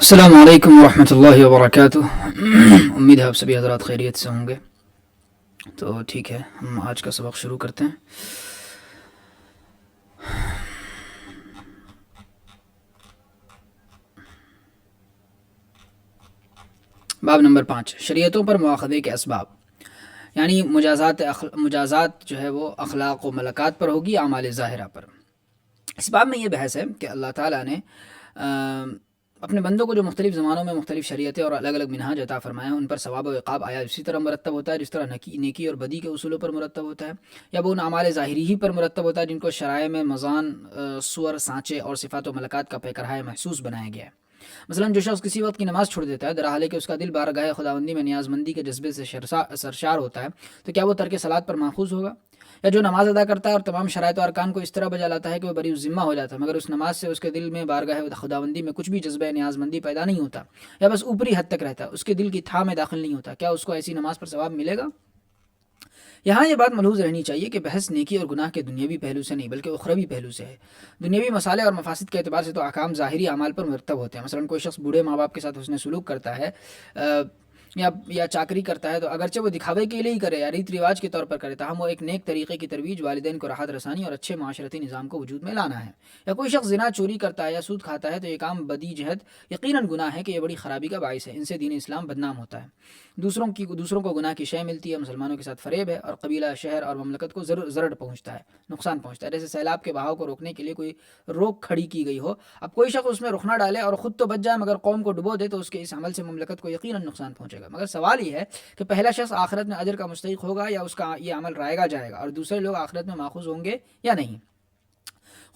السلام علیکم ورحمۃ اللہ وبرکاتہ۔ امید ہے آپ سبھی حضرات خیریت سے ہوں گے۔ تو ٹھیک ہے، ہم آج کا سبق شروع کرتے ہیں۔ باب نمبر 5، شریعتوں پر مواخذے کے اسباب، یعنی مجازات جو ہے وہ اخلاق و ملکات پر ہوگی، اعمال ظاہرہ پر۔ اس باب میں یہ بحث ہے کہ اللہ تعالیٰ نے اپنے بندوں کو جو مختلف زمانوں میں مختلف شریعتیں اور الگ الگ منہاج عطا فرمائے ہیں، ان پر ثواب و عقاب آیا اسی طرح مرتب ہوتا ہے جس طرح نیکی اور بدی کے اصولوں پر مرتب ہوتا ہے، یا وہ ان اعمال ظاہری ہی پر مرتب ہوتا ہے جن کو شرائع میں مضان، صور، سانچے اور صفات و ملکات کا پیکرہائے محسوس بنایا گیا ہے۔ مثلا جو شخص کسی وقت کی نماز چھوڑ دیتا ہے درحالے کہ اس کا دل بارگاہ خداوندی میں نیاز مندی کے جذبے سے سرشار ہوتا ہے، تو کیا وہ ترک صلاۃ پر ماخوذ ہوگا؟ یا جو نماز ادا کرتا ہے اور تمام شرائط و ارکان کو اس طرح بجا لاتا ہے کہ وہ بری ذمہ ہو جاتا ہے، مگر اس نماز سے اس کے دل میں بارگاہ خداوندی میں کچھ بھی جذبہ نیاز مندی پیدا نہیں ہوتا، یا بس اوپری حد تک رہتا ہے، اس کے دل کی تھا میں داخل نہیں ہوتا، کیا اس کو ایسی نماز پر ثواب ملے گا؟ یہاں یہ بات ملحوظ رہنی چاہیے کہ بحث نیکی اور گناہ کے دنیاوی پہلو سے نہیں بلکہ اخروی پہلو سے ہے۔ دنیاوی مصالح اور مفاسد کے اعتبار سے تو احکام ظاہری اعمال پر مرتب ہوتے ہیں۔ مثلا کوئی شخص بوڑھے ماں باپ کے ساتھ حسن سلوک کرتا ہے یا چاکری کرتا ہے تو اگرچہ وہ دکھاوے کے لیے ہی کرے یا ریت رواج کے طور پر کرے، تاہم وہ ایک نیک طریقے کی ترویج، والدین کو راحت رسانی اور اچھے معاشرتی نظام کو وجود میں لانا ہے۔ یا کوئی شخص زنا، چوری کرتا ہے یا سود کھاتا ہے تو یہ کام بدی جہد یقیناً گناہ ہے کہ یہ بڑی خرابی کا باعث ہے، ان سے دین اسلام بدنام ہوتا ہے، دوسروں کو گناہ کی شے ملتی ہے، مسلمانوں کے ساتھ فریب ہے اور قبیلہ، شہر اور مملکت کو زرڑ پہنچتا ہے، نقصان پہنچتا ہے۔ جیسے سیلاب کے بہاؤ کو روکنے کے لیے کوئی روک کھڑی کی گئی ہو، اب کوئی شخص اس میں رخ نہ ڈالے اور خود تو بچ جائے مگر قوم کو ڈبو دے تو اس کے اس عمل سے مملکت کو یقیناً نقصان پہنچے گا۔ مگر سوال یہ ہے کہ پہلا شخص آخرت میں اجر کا مستحق ہوگا یا اس کا یہ عمل رائے گا جائے گا، اور دوسرے لوگ آخرت میں ماخوذ ہوں گے یا نہیں؟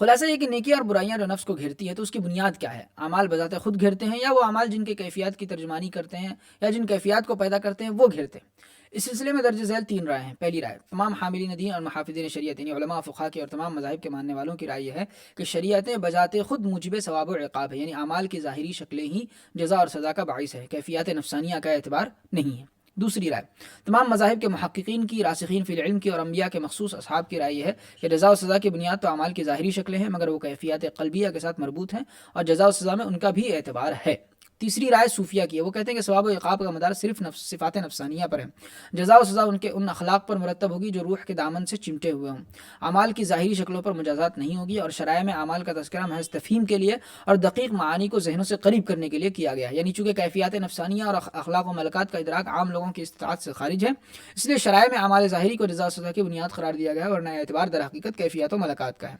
خلاصہ یہ کہ نیکی اور برائیاں جو نفس کو گھیرتی ہیں تو اس کی بنیاد کیا ہے؟ اعمال بذات خود گھیرتے ہیں یا وہ اعمال جن کے کیفیات کی ترجمانی کرتے ہیں یا جن کیفیات کو پیدا کرتے ہیں وہ گھیرتے ہیں؟ اس سلسلے میں درج ذیل 3 رائے ہیں۔ پہلی رائے تمام حاملین دین اور محافظین شریعت یعنی علماء، فقہاء کی اور تمام مذاہب کے ماننے والوں کی رائے یہ ہے کہ شریعتیں بذات خود موجب ثواب و عقاب ہے، یعنی اعمال کی ظاہری شکلیں ہی جزا اور سزا کا باعث ہے، کیفیات نفسانیہ کا اعتبار نہیں ہے۔ دوسری رائے تمام مذاہب کے محققین کی، راسخین فی العلم کی اور انبیاء کے مخصوص اصحاب کی رائے یہ ہے کہ جزا و سزا کی بنیاد تو اعمال کی ظاہری شکلیں ہیں مگر وہ کیفیات قلبیہ کے ساتھ مربوط ہیں اور جزا و سزا میں ان کا بھی اعتبار ہے۔ تیسری رائے صوفیہ کی ہے، وہ کہتے ہیں کہ ثواب و عقاب کا مدار صرف صفات نفسانیہ پر ہے، جزا و سزا ان اخلاق پر مرتب ہوگی جو روح کے دامن سے چمٹے ہوئے ہوں، اعمال کی ظاہری شکلوں پر مجازات نہیں ہوگی، اور شرائع میں اعمال کا تذکرہ محض تفہیم کے لیے اور دقیق معانی کو ذہنوں سے قریب کرنے کے لیے کیا گیا ہے، یعنی چونکہ کیفیات نفسانیہ اور اخلاق و ملکات کا ادراک عام لوگوں کی استطاعت سے خارج ہے، اس لیے شرائع میں اعمال ظاہری کو جزا و سزا کی بنیاد قرار دیا گیا ہے، ورنہ اعتبار در حقیقت کیفیات و ملکات کا ہے۔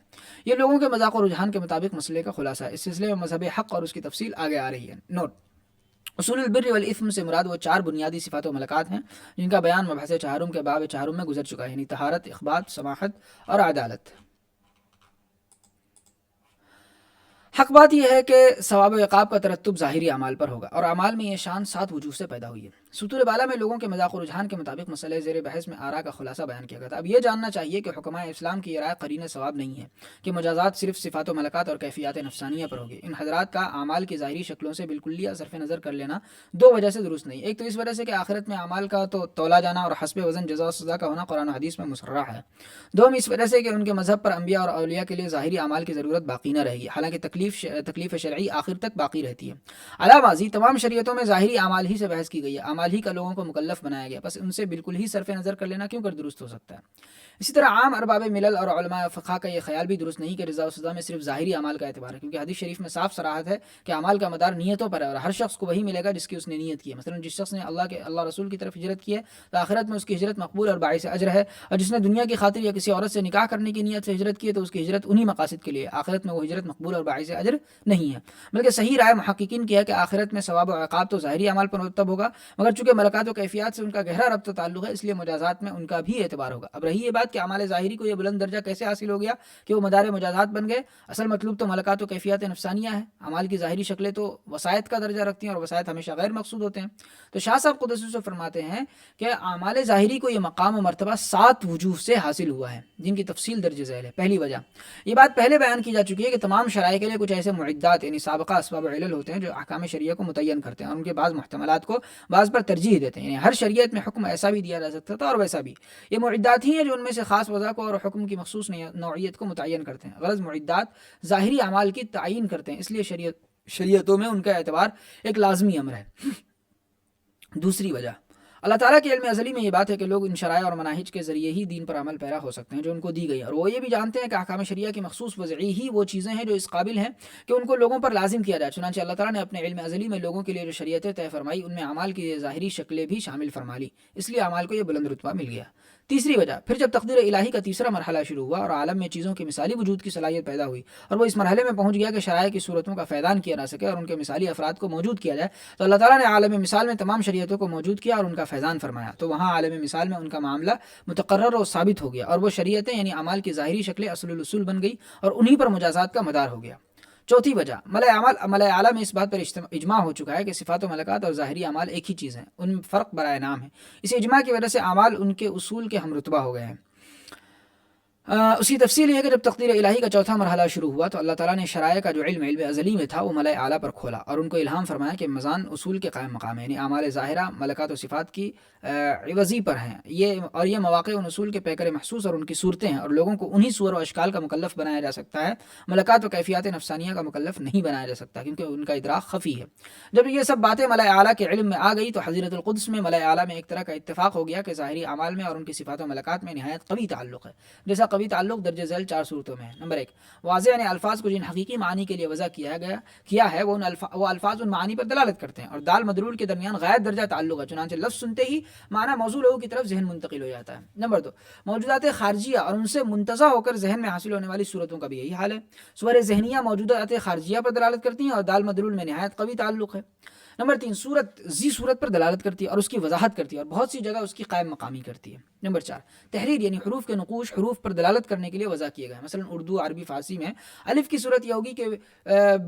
یہ لوگوں کے مذاق و رجحان کے مطابق مسئلے کا خلاصہ ہے۔ اس سلسلے میں مذہب حق اور اس کی تفصیل آگے آ رہی ہے۔ نوٹ: اصول البر والاثم سے مراد وہ 4 بنیادی صفات و ملکات ہیں جن کا بیان مبحث چہارم کے باب چہارم میں گزر چکا ہے، یعنی طہارت، اخبات، سماحت اور عدالت۔ حق بات یہ ہے کہ ثواب و عقاب کا ترتب ظاہری اعمال پر ہوگا، اور اعمال میں یہ شان 7 وجوہ سے پیدا ہوئی ہے۔ سطور بالا میں لوگوں کے مذاق و رجحان کے مطابق مسئلہ زیر بحث میں آراء کا خلاصہ بیان کیا گیا تھا۔ اب یہ جاننا چاہیے کہ حکماء اسلام کی یہ رائے قرین ثواب نہیں ہے کہ مجازات صرف صفات و ملکات اور کیفیات نفسانیہ پر ہوگی۔ ان حضرات کا اعمال کی ظاہری شکلوں سے بالکلیہ صرف نظر کر لینا 2 وجہ سے درست نہیں۔ ایک تو اس وجہ سے کہ آخرت میں اعمال کا تو تولا جانا اور حسب وزن جزا و سزا کا ہونا قرآن و حدیث میں مصرح ہے۔ دوم اس وجہ سے کہ ان کے مذہب پر انبیاء اور اولیاء کے لیے ظاہری اعمال کی ضرورت باقی نہ رہے گی، حالانکہ تکلیف شرعی آخر تک باقی رہتی ہے۔ علاوہ ماضی تمام شریعتوں میں ظاہری اعمال ہی سے بحث کی گئی ہے، اعمال ہی کا لوگوں کو مکلف بنایا گیا، بس ان سے بالکل ہی صرف نظر کر لینا کیوں کر درست ہو سکتا ہے؟ اسی طرح عام ارباب ملل اور علماء فقہ کا یہ خیال بھی درست نہیں کہ رضا و سزا میں صرف ظاہری اعمال کا اعتبار ہے، کیونکہ حدیث شریف میں صاف صراحت ہے کہ اعمال کا مدار نیتوں پر ہے اور ہر شخص کو وہی ملے گا جس کی اس نے نیت کی ہے۔ مثلا جس شخص نے اللہ رسول کی طرف ہجرت کی ہے تو آخرت میں اس کی ہجرت مقبول اور باعث اجر ہے، اور جس نے دنیا کی خاطر یا کسی عورت سے نکاح کرنے کی نیت سے ہجرت کی ہے تو اس کی ہجرت انہی مقاصد کے لیے، آخرت میں وہ ہجرت مقبول اور باعث اجر نہیں ہے۔ بلکہ صحیح رائے محققین کی ہے کہ آخرت میں ثواب و عقاب تو ظاہری اعمال پر مرتب ہوگا، مگر چونکہ ملکات و کیفیات سے ان کا گہرا ربط و تعلق ہے اس لیے مجازات میں ان کا بھی اعتبار ہوگا۔ اب رہی یہ بات کہ اعمال ظاہری کو یہ بلند درجہ کیسے حاصل ہو گیا کہ وہ مدار مجازات بن گئے، اصل مطلوب تو ملکات و کیفیات نفسانیہ ہے۔ اعمال کی ظاہری شکلیں تو وسائط کا درجہ رکھتی ہیں اور وسائط ہمیشہ غیر مقصود ہوتے ہیں۔ تو شاہ صاحب قدس سے فرماتے ہیں کہ اعمال ظاہری کو یہ مقام و مرتبہ 7 وجوہ سے حاصل ہوا ہے جن کی تفصیل درج ذیل ہے۔ پہلی وجہ یہ بات پہلے بیان کی جا چکی ہے کہ تمام شرائع کے لیے کچھ ایسے معدات یعنی سابقہ اسباب و علل ہوتے ہیں جو احکام شرعیہ کو متعین کرتے ہیں اور ان کے بعض محتملات کو بعض پر ترجیح دیتے ہیں، یعنی ہر شریعت میں حکم ایسا بھی دیا جا سکتا تھا اور ویسا بھی۔ یہ معدات ہی ہیں جو ان میں سے خاص وضع کو اور حکم کی مخصوص نوعیت کو متعین کرتے ہیں۔ غرض معدات ظاہری اعمال کی تعین کرتے ہیں، اس لیے شریعتوں میں ان کا اعتبار ایک لازمی امر ہے۔ دوسری وجہ، اللہ تعالیٰ کے علم ازلی میں یہ بات ہے کہ لوگ ان شرائع اور مناہج کے ذریعے ہی دین پر عمل پیرا ہو سکتے ہیں جو ان کو دی گئی، اور وہ یہ بھی جانتے ہیں کہ احکام شریعہ کی مخصوص وضعی ہی وہ چیزیں ہیں جو اس قابل ہیں کہ ان کو لوگوں پر لازم کیا جائے۔ چنانچہ اللہ تعالیٰ نے اپنے علم ازلی میں لوگوں کے لیے جو شریعتیں طے فرمائی ان میں اعمال کی ظاہری شکلیں بھی شامل فرما لی، اس لیے اعمال کو یہ بلند رتبہ مل گیا۔ تیسری وجہ، پھر جب تقدیر الہی کا تیسرا مرحلہ شروع ہوا اور عالم میں چیزوں کے مثالی وجود کی صلاحیت پیدا ہوئی اور وہ اس مرحلے میں پہنچ گیا کہ شرائع کی صورتوں کا فیضان کیا جا سکے اور ان کے مثالی افراد کو موجود کیا جائے، تو اللہ تعالیٰ نے عالم مثال میں تمام شریعتوں کو موجود کیا اور ان کا فیضان فرمایا، تو وہاں عالم مثال میں ان کا معاملہ متقرر اور ثابت ہو گیا اور وہ شریعتیں یعنی اعمال کی ظاہری شکلیں اصل الاصول بن گئی اور انہی پر مجازات کا مدار ہو گیا۔ چوتھی وجہ، ملأ اعلیٰ میں اس بات پر اجماع ہو چکا ہے کہ صفات و ملکات اور ظاہری اعمال ایک ہی چیز ہیں، ان میں فرق برائے نام ہے۔ اس اجماع کی وجہ سے اعمال ان کے اصول کے ہم رتبہ ہو گئے ہیں۔ اس کی تفصیل یہ ہے کہ جب تقدیر الہی کا چوتھا مرحلہ شروع ہوا تو اللہ تعالیٰ نے شرائع کا جو علم ازلی میں تھا وہ ملأ اعلیٰ پر کھولا اور ان کو الہام فرمایا کہ مزان اصول کے قائم مقام ہے، یعنی اعمال ظاہرہ ملکات و صفات کی عوضی پر ہیں، یہ مواقع ان اصول کے پیکر محسوس اور ان کی صورتیں ہیں اور لوگوں کو انہی صور و اشکال کا مکلف بنایا جا سکتا ہے، ملکات و کیفیات نفسانیہ کا مکلف نہیں بنایا جا سکتا کیونکہ ان کا ادراک خفی ہے۔ جب یہ سب باتیں ملأ اعلیٰ کے علم میں آ گئی تو حضرت القدس میں ملأ اعلیٰ میں ایک طرح کا اتفاق ہو گیا کہ ظاہری اعمال میں اور ان کی صفات و ملکات میں نہایت قوی تعلق ہے، جیسا قوی تعلق درجہ ذیل 4 صورتوں میں ہے۔ نمبر 1، واضح یعنی الفاظ کو جن حقیقی معنی کے لیے وضع کیا ہے وہ الفاظ ان معانی پر دلالت کرتے ہیں اور دال مدلول کے درمیان غائب درجہ تعلق ہے، چنانچہ لفظ سنتے ہی معنی موضوع لوگوں کی طرف ذہن منتقل ہو جاتا ہے۔ نمبر 2، موجودات خارجیہ اور ان سے منتزع ہو کر ذہن میں حاصل ہونے والی صورتوں کا بھی یہی حال ہے۔ صور ذہنیہ موجودات خارجیہ پر دلالت کرتی ہیں اور دال مدلول میں نہایت قوی تعلق ہے۔ نمبر 3، صورت پر دلالت کرتی ہے اور اس کی وضاحت کرتی ہے اور بہت سی جگہ اس کی قائم مقامی کرتی ہے۔ نمبر 4، تحریر یعنی حروف کے نقوش حروف پر دلالت کرنے کے لیے وضع کیے گئے، مثلا اردو، عربی، فارسی میں الف کی صورت یہ ہوگی کہ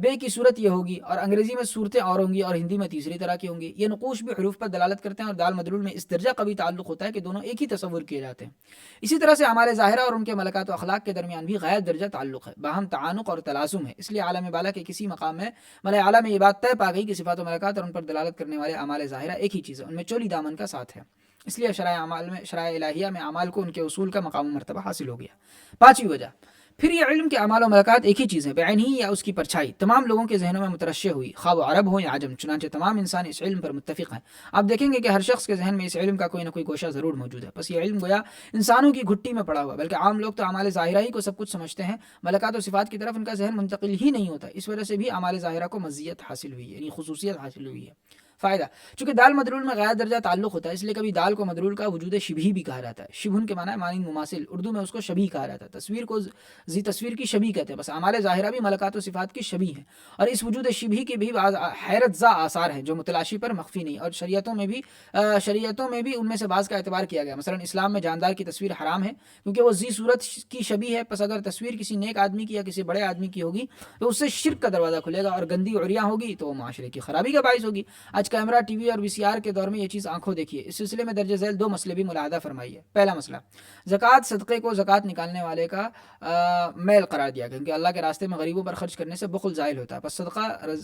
بے کی صورت یہ ہوگی، اور انگریزی میں صورتیں اور ہوں گی اور ہندی میں تیسری طرح کی ہوں گی۔ یہ نقوش بھی حروف پر دلالت کرتے ہیں اور دال مدلول میں اس درجہ قوی تعلق ہوتا ہے کہ دونوں ایک ہی تصور کیے جاتے ہیں۔ اسی طرح سے اعمال ظاہرہ اور ان کے ملکات و اخلاق کے درمیان بھی غائب درجہ تعلق ہے، باہم تعانق اور تلازم ہے، اس لیے عالم بالا کے کسی مقام میں ملأ اعلیٰ میں یہ بات طے پا گئی کہ صفات و ملکات اور ان پر دلالت کرنے والے اعمال ظاہرہ ایک ہی چیز ہے، ان میں چولی دامن کا ساتھ ہے، اس لیے شرائع الہیہ میں اعمال کو ان کے اصول کا مقام و مرتبہ حاصل ہو گیا۔ پانچویں وجہ، پھر یہ علم کے اعمال و ملکات ایک ہی چیز ہے، بعین ہی یا اس کی پرچھائی تمام لوگوں کے ذہنوں میں مترشح ہوئی، خواہ وہ عرب ہو یا عجم، چنانچہ تمام انسان اس علم پر متفق ہیں۔ آپ دیکھیں گے کہ ہر شخص کے ذہن میں اس علم کا کوئی نہ کوئی گوشہ ضرور موجود ہے، بس یہ علم گویا انسانوں کی گھٹی میں پڑا ہوا، بلکہ عام لوگ تو اعمال ظاہرہ ہی کو سب کچھ سمجھتے ہیں، ملکات و صفات کی طرف ان کا ذہن منتقل ہی نہیں ہوتا، اس وجہ سے بھی اعمال ظاہرہ کو مزیت حاصل ہوئی، یعنی خصوصیت حاصل ہوئی ہے۔ فائدہ، چونکہ دال مدلول میں غیر درجہ تعلق ہوتا ہے اس لیے کبھی دال کو مدلول کا وجود شبیہ بھی کہا جاتا ہے، شبہن کے معنی مانند مماثل، اردو میں اس کو شبیہ کہا جاتا ہے، تصویر کو ذی تصویر کی شبیہ کہتے ہیں، بس اعمال ظاہرہ بھی ملکات و صفات کی شبیہ ہیں اور اس وجود شبیہ کے بھی بعض حیرت زا آثار ہیں جو متلاشی پر مخفی نہیں، اور شریعتوں میں بھی ان میں سے بعض کا اعتبار کیا گیا، مثلا اسلام میں جاندار کی تصویر حرام ہے کیونکہ وہ ذی صورت کی شبیہ ہے، پس اگر تصویر کسی نیک آدمی کی یا کسی بڑے آدمی کی ہوگی تو اس سے شرک کا دروازہ کھلے گا اور گندی عریاں ہوگی تو وہ معاشرے کی خرابی کا باعث ہوگی۔ آج کیمرہ، ٹی وی اور وی سی آر کے دور میں یہ چیز آنکھوں دیکھیے۔ اس سلسلے میں درجہ ذیل 2 مسئلے بھی ملاحظہ فرمائیے۔ پہلا مسئلہ، زکوٰۃ صدقے کو زکوٰۃ نکالنے والے کا میل قرار دیا گیا کیونکہ اللہ کے راستے میں غریبوں پر خرچ کرنے سے بخل زائل ہوتا ہے، پس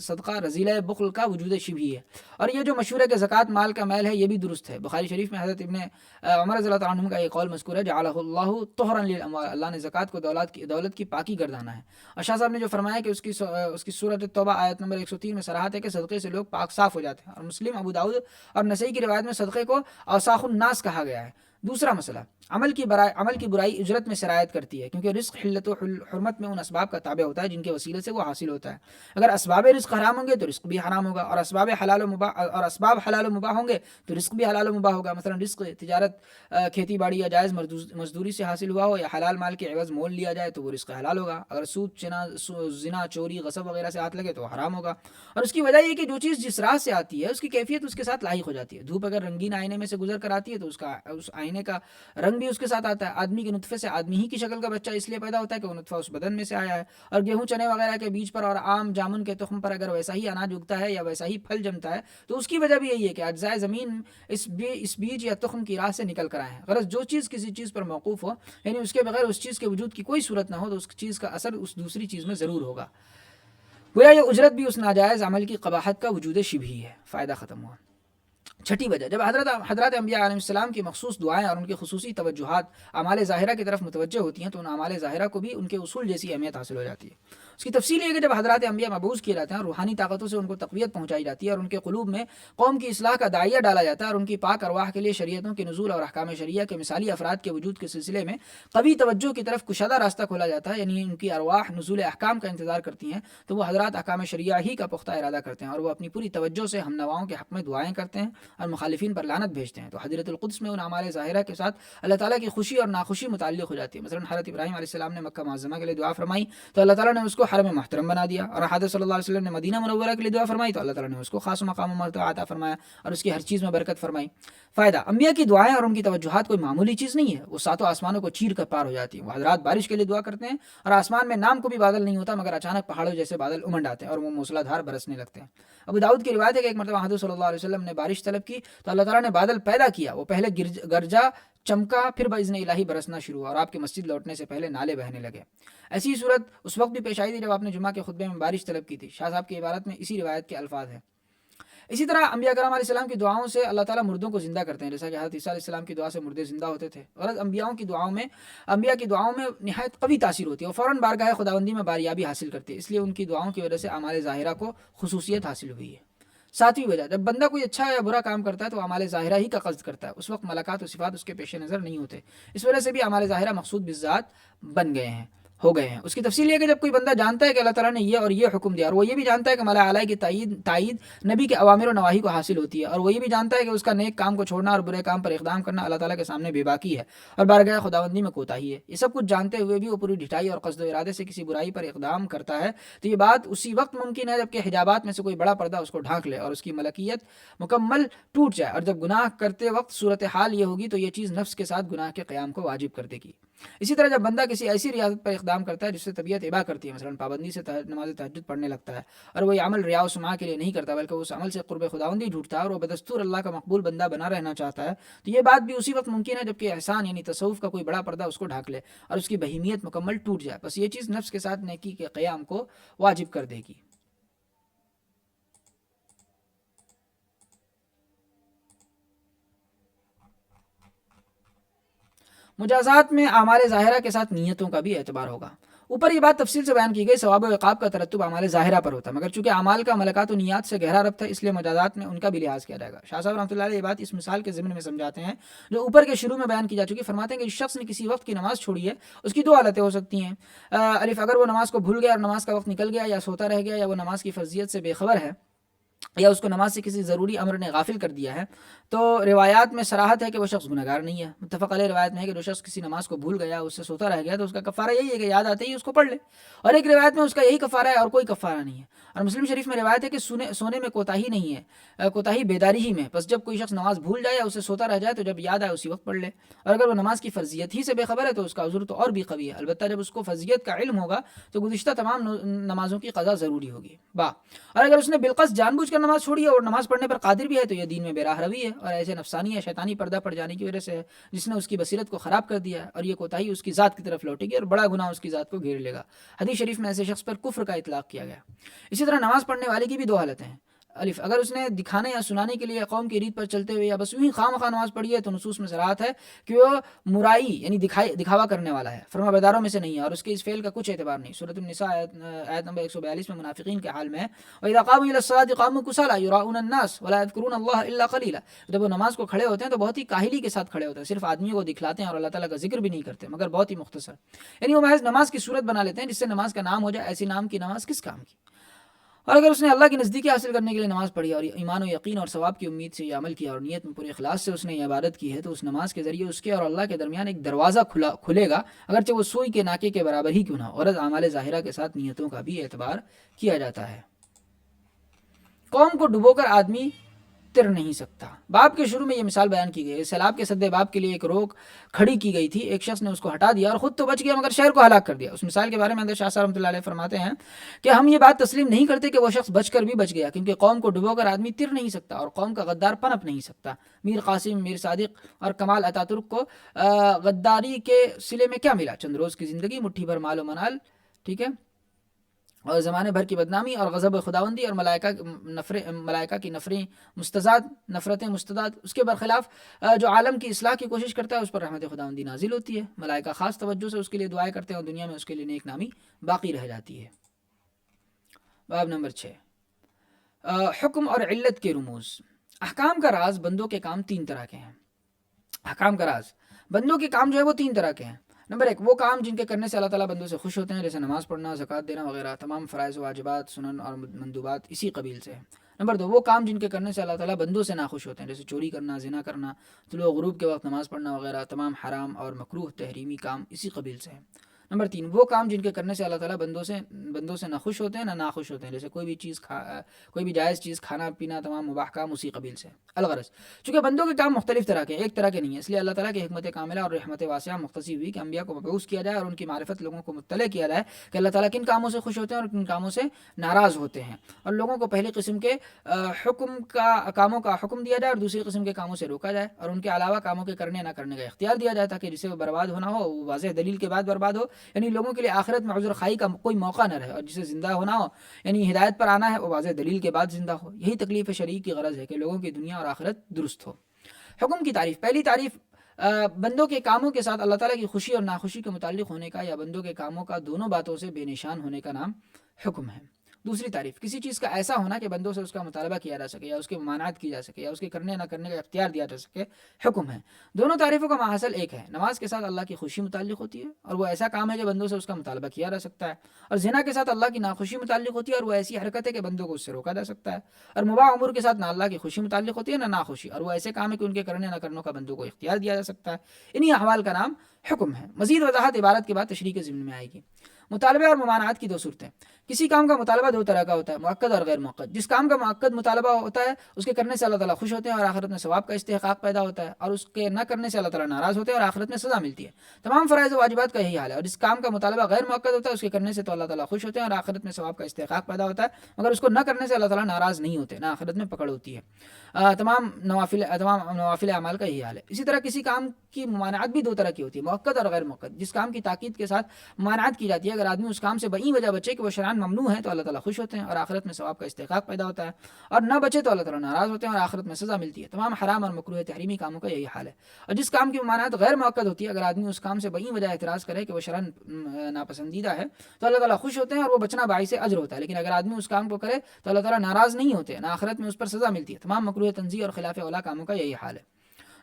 صدقہ رذیلہ بخل کا وجود شبیہ ہے، اور یہ جو مشہور ہے کہ زکوٰۃ مال کا میل ہے یہ بھی درست ہے۔ بخاری شریف میں حضرت ابن عمر رضی اللہ تعالیٰ عنہ کا یہ قول مذکور ہے، جعلہ اللہ طہرا للاموال، اللہ نے زکوٰۃ کو دولت کی پاکی گردانا ہے۔ اور شاہ صاحب نے جو فرمایا کہ اس کی سورۃ توبہ آیت نمبر 103 میں صراحت ہے کہ صدقے سے لوگ پاک صاف ہو جاتے ہیں، اور مسلم، ابو داؤد اور نسائی کی روایت میں صدقے کو اوساخ الناس کہا گیا ہے۔ دوسرا مسئلہ، عمل کی برائی اجرت میں سرایت کرتی ہے کیونکہ رزق حلت و حرمت میں ان اسباب کا تابع ہوتا ہے جن کے وسیلے سے وہ حاصل ہوتا ہے۔ اگر اسباب رزق حرام ہوں گے تو رزق بھی حرام ہوگا، اور اسباب حلال و مباح ہوں گے تو رزق بھی حلال و مباح ہوگا۔ مثلا رزق تجارت، کھیتی باڑی یا جائز مزدوری سے حاصل ہوا ہو یا حلال مال کے عوض مول لیا جائے تو وہ رزق حلال ہوگا، اگر سود، زنا، چوری، غصب وغیرہ سے ہاتھ لگے تو حرام ہوگا۔ اور اس کی وجہ یہ کہ جو چیز جس راہ سے آتی ہے اس کی کیفیت اس کے ساتھ لاحق ہو جاتی ہے۔ دھوپ اگر رنگین آئینے میں سے گزر کر آتی ہے تو اس آئینے کا رنگ بھی اس کے ساتھ آتا ہے۔ آدمی کے نطفے سے آدمی ہی کی شکل کا بچہ اس لیے پیدا ہوتا ہے کہ وہ نطفہ اس بدن میں سے آیا ہے، اور گیہوں، چنے وغیرہ کے بیج پر اور آم، جامن کے تخم پر اگر ویسا ہی اناج اگتا ہے یا ویسا ہی پھل جمتا ہے تو اس کی وجہ بھی یہی ہے کہ اجزائے زمین اس بیج یا تخم کی راہ سے نکل کر آئے ہیں۔ غرض جو چیز کسی چیز پر موقوف ہو، یعنی اس کے بغیر اس چیز کے وجود کی کوئی صورت نہ ہو، تو اس چیز کا اثر اس دوسری چیز میں ضرور ہوگا۔ گویا یہ اجرت بھی اس ناجائز عمل کی قباحت کا وجود شبیہ ہے۔ فائدہ ختم ہوا۔ چھٹی وجہ، جب حضرات انبیاء علیہ السلام کی مخصوص دعائیں اور ان کی خصوصی توجہات اعمال ظاہرہ کی طرف متوجہ ہوتی ہیں تو ان اعمال ظاہرہ کو بھی ان کے اصول جیسی اہمیت حاصل ہو جاتی ہے۔ اس کی تفصیل یہ ہے کہ جب حضرات انبیاء مبعوث کیے جاتے ہیں اور روحانی طاقتوں سے ان کو تقویت پہنچائی جاتی ہے اور ان کے قلوب میں قوم کی اصلاح کا داعیہ ڈالا جاتا ہے اور ان کی پاک ارواح کے لیے شریعتوں کے نزول اور احکام شریعہ کے مثالی افراد کے وجود کے سلسلے میں قوی توجہ کی طرف کشادہ راستہ کھولا جاتا ہے، یعنی ان کی ارواح نزول احکام کا انتظار کرتی ہیں، تو وہ حضرات احکام شریعہ ہی کا پختہ ارادہ کرتے ہیں اور وہ اپنی پوری توجہ سے ہم نواؤں کے حق میں دعائیں کرتے ہیں اور مخالفین پر لعنت بھیجتے ہیں۔ تو حضرت القدس میں ان اعمال ظاہرہ کے ساتھ اللہ تعالیٰ کی خوشی اور ناخوشی متعلق ہو جاتی ہے۔ مثلا حضرت ابراہیم علیہ السلام نے مکہ معظمہ کے لیے دعا فرمائی تو اللہ تعالیٰ نے اس کو حرم محترم بنا دیا، اور حضرت صلی اللہ علیہ وسلم نے مدینہ منورہ کے لیے دعا فرمائی تو اللہ تعالیٰ نے اس کو خاص مقام و مرتبہ عطا فرمایا اور اس کی ہر چیز میں برکت فرمائی۔ فائدہ، انبیاء کی دعائیں اور ان کی توجہات کوئی معمولی چیز نہیں ہے، وہ ساتوں آسمانوں کو چیر کر پار ہو جاتی ہیں۔ وہ حضرات بارش کے لیے دعا کرتے ہیں اور آسمان میں نام کو بھی بادل نہیں ہوتا مگر اچانک پہاڑوں جیسے بادل امنڈ آتے ہیں اور وہ موسلادھار برسنے لگتے ہیں۔ ابو داؤد کی روایت ہے کہ ایک مرتبہ حضرت صلی اللہ علیہ وسلم نے بارش طلب کی تو اللہ تعالیٰ نے بادل پیدا کیا، وہ پہلے گرجا، چمکا، پھر باذن الہی برسنا شروع ہوا اور آپ کے مسجد لوٹنے سے پہلے نالے بہنے لگے۔ ایسی ہی صورت اس وقت بھی پیش آئی تھی جب آپ نے جمعہ کے خطبے میں بارش طلب کی تھی۔ شاہ صاحب کی عبارت میں اسی روایت کے الفاظ ہیں۔ اسی طرح انبیاء کرام علیہ السلام کی دعاؤں سے اللہ تعالیٰ مردوں کو زندہ کرتے ہیں، جیسا کہ حضرت عیسیٰ علیہ السلام کی دعا سے مردے زندہ ہوتے تھے۔ اور انبیاء کی دعاؤں میں نہایت قوی تاثیر ہوتی ہے اور فوراً بارگاہ خداوندی میں باریابی حاصل کرتی ہے، اس لیے ان کی دعاؤں کی وجہ سے اعمال ظاہرہ کو خصوصیت حاصل ہوئی ہے۔ ساتویں وجہ، جب بندہ کوئی اچھا یا برا کام کرتا ہے تو اعمال ظاہرہ ہی کا قصد کرتا ہے، اس وقت ملکات و صفات اس کے پیش نظر نہیں ہوتے، اس وجہ سے بھی اعمال ظاہرہ مقصود بالذات ہو گئے ہیں۔ اس کی تفصیل یہ ہے کہ جب کوئی بندہ جانتا ہے کہ اللہ تعالیٰ نے یہ اور یہ حکم دیا اور وہ یہ بھی جانتا ہے کہ ملا اعلیٰ کی تائید نبی کے اوامر و نواہی کو حاصل ہوتی ہے، اور وہ یہ بھی جانتا ہے کہ اس کا نیک کام کو چھوڑنا اور برے کام پر اقدام کرنا اللہ تعالیٰ کے سامنے بے باکی ہے اور بارگاہ خداوندی میں کوتاہی ہے، یہ سب کچھ جانتے ہوئے بھی وہ پوری ڈھٹائی اور قصد و ارادے سے کسی برائی پر اقدام کرتا ہے تو یہ بات اسی وقت ممکن ہے جبکہ حجابات میں سے کوئی بڑا پردہ اس کو ڈھانک لے اور اس کی ملکیت مکمل ٹوٹ جائے، اور جب گناہ کرتے وقت صورتحال یہ ہوگی تو یہ چیز نفس کے ساتھ گناہ کے قیام کو واجب کر دے گی۔ اسی طرح جب بندہ کسی ایسی ریاضت پر اقدام کرتا ہے جس سے طبیعت ابا کرتی ہے، مثلا پابندی سے نماز تہجد پڑھنے لگتا ہے، اور وہ یہ عمل ریا و سماع کے لیے نہیں کرتا بلکہ اس عمل سے قرب خداوندی ڈھونڈتا ہے اور وہ بدستور اللہ کا مقبول بندہ بنا رہنا چاہتا ہے، تو یہ بات بھی اسی وقت ممکن ہے جبکہ احسان یعنی تصوف کا کوئی بڑا پردہ اس کو ڈھانک لے اور اس کی بہیمیت مکمل ٹوٹ جائے، بس یہ چیز نفس کے ساتھ نیکی کے قیام کو واجب کر دے گی۔ مجازات میں اعمال ظاہرہ کے ساتھ نیتوں کا بھی اعتبار ہوگا۔ اوپر یہ بات تفصیل سے بیان کی گئی، ثواب و عقاب کا ترتب اعمال ظاہرہ پر ہوتا ہے، مگر چونکہ اعمال کا ملکات و نیات سے گہرا ربط ہے اس لیے مجازات میں ان کا بھی لحاظ کیا جائے گا۔ شاہ صاحب رحمۃ اللہ علیہ یہ بات اس مثال کے ضمن میں سمجھاتے ہیں جو اوپر کے شروع میں بیان کی جا چکی۔ فرماتے ہیں کہ جس شخص نے کسی وقت کی نماز چھوڑی ہے اس کی دو حالتیں ہو سکتی ہیں۔ الف، اگر وہ نماز کو بھول گیا اور نماز کا وقت نکل گیا، یا سوتا رہ گیا، یا وہ نماز کی فرضیت سے بے خبر ہے، یا اس کو نماز سے کسی ضروری امر نے غافل کر دیا ہے، تو روایات میں صراحت ہے کہ وہ شخص گنہگار نہیں ہے۔ متفق علیہ روایت میں ہے کہ جو شخص کسی نماز کو بھول گیا، اس سے سوتا رہ گیا، تو اس کا کفارہ یہی ہے کہ یاد آتے ہی اس کو پڑھ لے، اور ایک روایت میں اس کا یہی کفارہ ہے اور کوئی کفارہ نہیں ہے۔ اور مسلم شریف میں روایت ہے کہ سونے میں کوتاہی نہیں ہے، کوتاہی بیداری ہی میں، بس جب کوئی شخص نماز بھول جائے یا اسے سوتا رہ جائے تو جب یاد آئے اسی وقت پڑھ لے، اور اگر وہ نماز کی فرضیت ہی سے بے خبر ہے تو اس کا عذر تو اور بھی قوی ہے، البتہ جب اس کو فرضیت کا علم ہوگا تو گزشتہ تمام نمازوں کی قضا ضروری ہوگی۔ اور اگر اس نے بالقصد جان بوجھ کر نماز چھوڑی ہے اور نماز پڑھنے پر قادر بھی ہے تو یہ دین میں بے راہ روی ہے اور ایسے نفسانی یا شیطانی پردہ پڑ جانے کی وجہ سے ہے جس نے اس کی بصیرت کو خراب کر دیا ہے، اور یہ کوتاہی اس کی ذات کی طرف لوٹے گی اور بڑا گناہ اس کی ذات کو گھیر لے گا۔ حدیث شریف میں ایسے شخص پر کفر کا اطلاق کیا گیا۔ اسی طرح نماز پڑھنے والے کی بھی دو حالتیں ہیں۔ الف، اگر اس نے دکھانے یا سنانے کے لیے قوم کی ریت پر چلتے ہوئے یا بس یوں ہی خواہ نماز پڑھی ہے تو نصوص میں صراحت ہے کہ وہ مرائی یعنی دکھاوا کرنے والا ہے، فرما برداروں میں سے نہیں ہے، اور اس کے اس فعل کا کچھ اعتبار نہیں۔ سورۃ النساء آیت نمبر 142 میں منافقین کے حال میں ہے، وَإِذَا قَامُوا إِلَى الصَّلَاةِ قَامُوا كُسَالَىٰ يُرَاءُونَ النَّاسَ وَلَا يَذْكُرُونَ اللَّهَ إِلَّا قَلِيلًا، جب وہ نماز کو کھڑے ہوتے ہیں تو بہت ہی کاہلی کے ساتھ کھڑے ہوتے ہیں، صرف آدمیوں کو دکھلاتے ہیں اور اللہ تعالیٰ کا ذکر بھی نہیں کرتے مگر بہت ہی مختصر، یعنی وہ محض نماز کی صورت بنا لیتے ہیں جس سے نماز کا نام ہو جائے، ایسی نام کی نماز کس کام کی۔ اور اگر اس نے اللہ کی نزدیکی حاصل کرنے کے لیے نماز پڑھی اور ایمان و یقین اور ثواب کی امید سے یہ عمل کیا اور نیت میں پورے اخلاص سے اس نے یہ عبادت کی ہے تو اس نماز کے ذریعے اس کے اور اللہ کے درمیان ایک دروازہ کھلے گا، اگرچہ وہ سوئی کے ناکے کے برابر ہی کیوں نہ ہو۔ اور اعمال ظاہرہ کے ساتھ نیتوں کا بھی اعتبار کیا جاتا ہے۔ قوم کو ڈبو کر آدمی تر نہیں سکتا۔ باب کے شروع میں یہ مثال بیان کی گئی ہے، سیلاب کے سد باب کے لیے ایک روک کھڑی کی گئی تھی، ایک شخص نے اس کو ہٹا دیا اور خود تو بچ گیا مگر شہر کو ہلاک کر دیا۔ اس مثال کے بارے میں حضرت شاہ صاحب رحمۃ اللہ علیہ فرماتے ہیں کہ ہم یہ بات تسلیم نہیں کرتے کہ وہ شخص بچ کر بھی بچ گیا، کیونکہ قوم کو ڈبو کر آدمی تر نہیں سکتا اور قوم کا غدار پنپ نہیں سکتا۔ میر قاسم، میر صادق اور کمال اتا ترک کو غداری کے صلے میں کیا ملا؟ چند روز کی زندگی، مٹھی بھر مال و منال، ٹھیک ہے، اور زمانے بھر کی بدنامی اور غضب خداوندی اور ملائکہ کی نفرتیں مستداد، اس کے برخلاف جو عالم کی اصلاح کی کوشش کرتا ہے اس پر رحمت خداوندی نازل ہوتی ہے، ملائکہ خاص توجہ سے اس کے لیے دعائیں کرتے ہیں اور دنیا میں اس کے لیے نیک نامی باقی رہ جاتی ہے۔ باب نمبر 6، حکم اور علت کے رموز۔ احکام کا راز بندوں کے کام تین طرح کے ہیں۔ احکام کا راز بندوں کے کام جو ہے وہ تین طرح کے ہیں۔ نمبر 1، وہ کام جن کے کرنے سے اللہ تعالیٰ بندوں سے خوش ہوتے ہیں، جیسے نماز پڑھنا، زکوٰۃ دینا وغیرہ، تمام فرائض و واجبات، سنن اور مندوبات اسی قبیل سے ہیں۔ نمبر 2، وہ کام جن کے کرنے سے اللہ تعالیٰ بندوں سے ناخوش ہوتے ہیں، جیسے چوری کرنا، زنا کرنا، طلوع غروب کے وقت نماز پڑھنا وغیرہ، تمام حرام اور مکروہ تحریمی کام اسی قبیل سے ہیں۔ نمبر 3، وہ کام جن کے کرنے سے اللہ تعالیٰ بندوں سے نہ خوش ہوتے ہیں نہ ناخوش ہوتے ہیں، جیسے کوئی بھی جائز چیز کھانا پینا، تمام مباح کام اسی قبیل سے۔ الغرض، چونکہ بندوں کے کام مختلف طرح کے ہیں، ایک طرح کے نہیں ہیں، اس لیے اللہ تعالیٰ کی حکمت کاملہ اور رحمت واسعہ مختصی ہوئی کہ انبیاء کو مبعوث کیا جائے اور ان کی معرفت لوگوں کو مطلع کیا جائے کہ اللہ تعالیٰ کن کاموں سے خوش ہوتے ہیں اور کن کاموں سے ناراض ہوتے ہیں، اور لوگوں کو پہلی قسم کے کاموں کا حکم دیا جائے اور دوسری قسم کے کاموں سے روکا جائے، اور ان کے علاوہ کاموں کے کرنے نہ کرنے کا اختیار دیا جائے، تاکہ جسے برباد ہونا ہو وہ واضح دلیل کے بعد برباد ہو، یعنی لوگوں کے لیے آخرت میں عذر خائی کا کوئی موقع نہ رہے، اور جسے زندہ ہونا ہو یعنی ہدایت پر آنا ہے وہ واضح دلیل کے بعد زندہ ہو۔ یہی تکلیف شرعی کی غرض ہے کہ لوگوں کی دنیا اور آخرت درست ہو۔ حکم کی تعریف۔ پہلی تعریف بندوں کے کاموں کے ساتھ اللہ تعالیٰ کی خوشی اور ناخوشی کے متعلق ہونے کا یا بندوں کے کاموں کا دونوں باتوں سے بے نشان ہونے کا نام حکم ہے۔ دوسری تعریف، کسی چیز کا ایسا ہونا کہ بندوں سے اس کا مطالبہ کیا جا سکے یا اس کی ممانعت کی جا سکے یا اس کے کرنے نہ کرنے کا اختیار دیا جا سکے، حکم ہے۔ دونوں تعریفوں کا ماحصل ایک ہے، نماز کے ساتھ اللہ کی خوشی متعلق ہوتی ہے اور وہ ایسا کام ہے کہ بندوں سے اس کا مطالبہ کیا جا سکتا ہے، اور زنا کے ساتھ اللہ کی ناخوشی متعلق ہوتی ہے اور وہ ایسی حرکت ہے کہ بندوں کو اس سے روکا جا سکتا ہے، اور مباح امور کے ساتھ نہ اللہ کی خوشی متعلق ہوتی ہے نہ ناخوشی، اور وہ ایسے کام ہے کہ ان کے کرنے نہ کرنے کا بندوں کو اختیار دیا جا سکتا ہے۔ انہی احوال کا نام حکم ہے۔ مزید وضاحت عبارت کے بعد تشریح کے ضمن میں آئے گی۔ مطالبہ اور ممانعت کی دو صورتیں۔ کسی کام کا مطالبہ دو طرح کا ہوتا ہے، مؤکد اور غیر مؤکد۔ جس کام کا مؤکد مطالبہ ہوتا ہے اس کے کرنے سے اللہ تعالیٰ خوش ہوتے ہیں اور آخرت میں ثواب کا استحقاق پیدا ہوتا ہے، اور اس کے نہ کرنے سے اللہ تعالیٰ ناراض ہوتے ہیں اور آخرت میں سزا ملتی ہے۔ تمام فرائض و واجبات کا یہی حال ہے۔ اور جس کام کا مطالبہ غیر مؤکد ہوتا ہے اس کے کرنے سے تو اللہ تعالیٰ خوش ہوتے ہیں اور آخرت میں ثواب کا استحقاق پیدا ہوتا ہے، مگر اس کو نہ کرنے سے اللہ تعالیٰ ناراض نہیں ہوتے، نہ آخرت میں پکڑ ہوتی ہے۔ تمام نوافل اعمال کا یہی حال ہے۔ اسی طرح کسی کام کی ممانعت بھی دو طرح کی ہوتی ہے، مؤکد اور غیر مؤکد۔ جس کام کی تاکید کے ساتھ ممانعت کی جاتی ہے، اگر آدمی اس کام سے بئی وجہ بچے کہ وہ شرعاً ممنوع ہے تو اللہ تعالیٰ خوش ہوتے ہیں اور آخرت میں ثواب کا استحقاق پیدا ہوتا ہے، اور نہ بچے تو اللہ تعالیٰ ناراض ہوتے ہیں اور آخرت میں سزا ملتی ہے۔ تمام حرام اور مکروہ تحریمی کاموں کا یہی حال ہے۔ اور جس کام کی ممانعت غیر مؤکد ہوتی ہے، اگر آدمی اس کام سے بئی وجہ اعتراض کرے کہ وہ شرعاً ناپسندیدہ ہے تو اللہ تعالیٰ خوش ہوتے ہیں اور وہ بچنا باعث اجر ہوتا ہے، لیکن اگر آدمی اس کام کو کرے تو اللہ تعالیٰ ناراض نہیں ہوتے، نہ آخرت میں اس پر سزا ملتی ہے۔ تمام مکروہ تنزیہ اور خلاف اولیٰ کاموں کا یہی حال ہے۔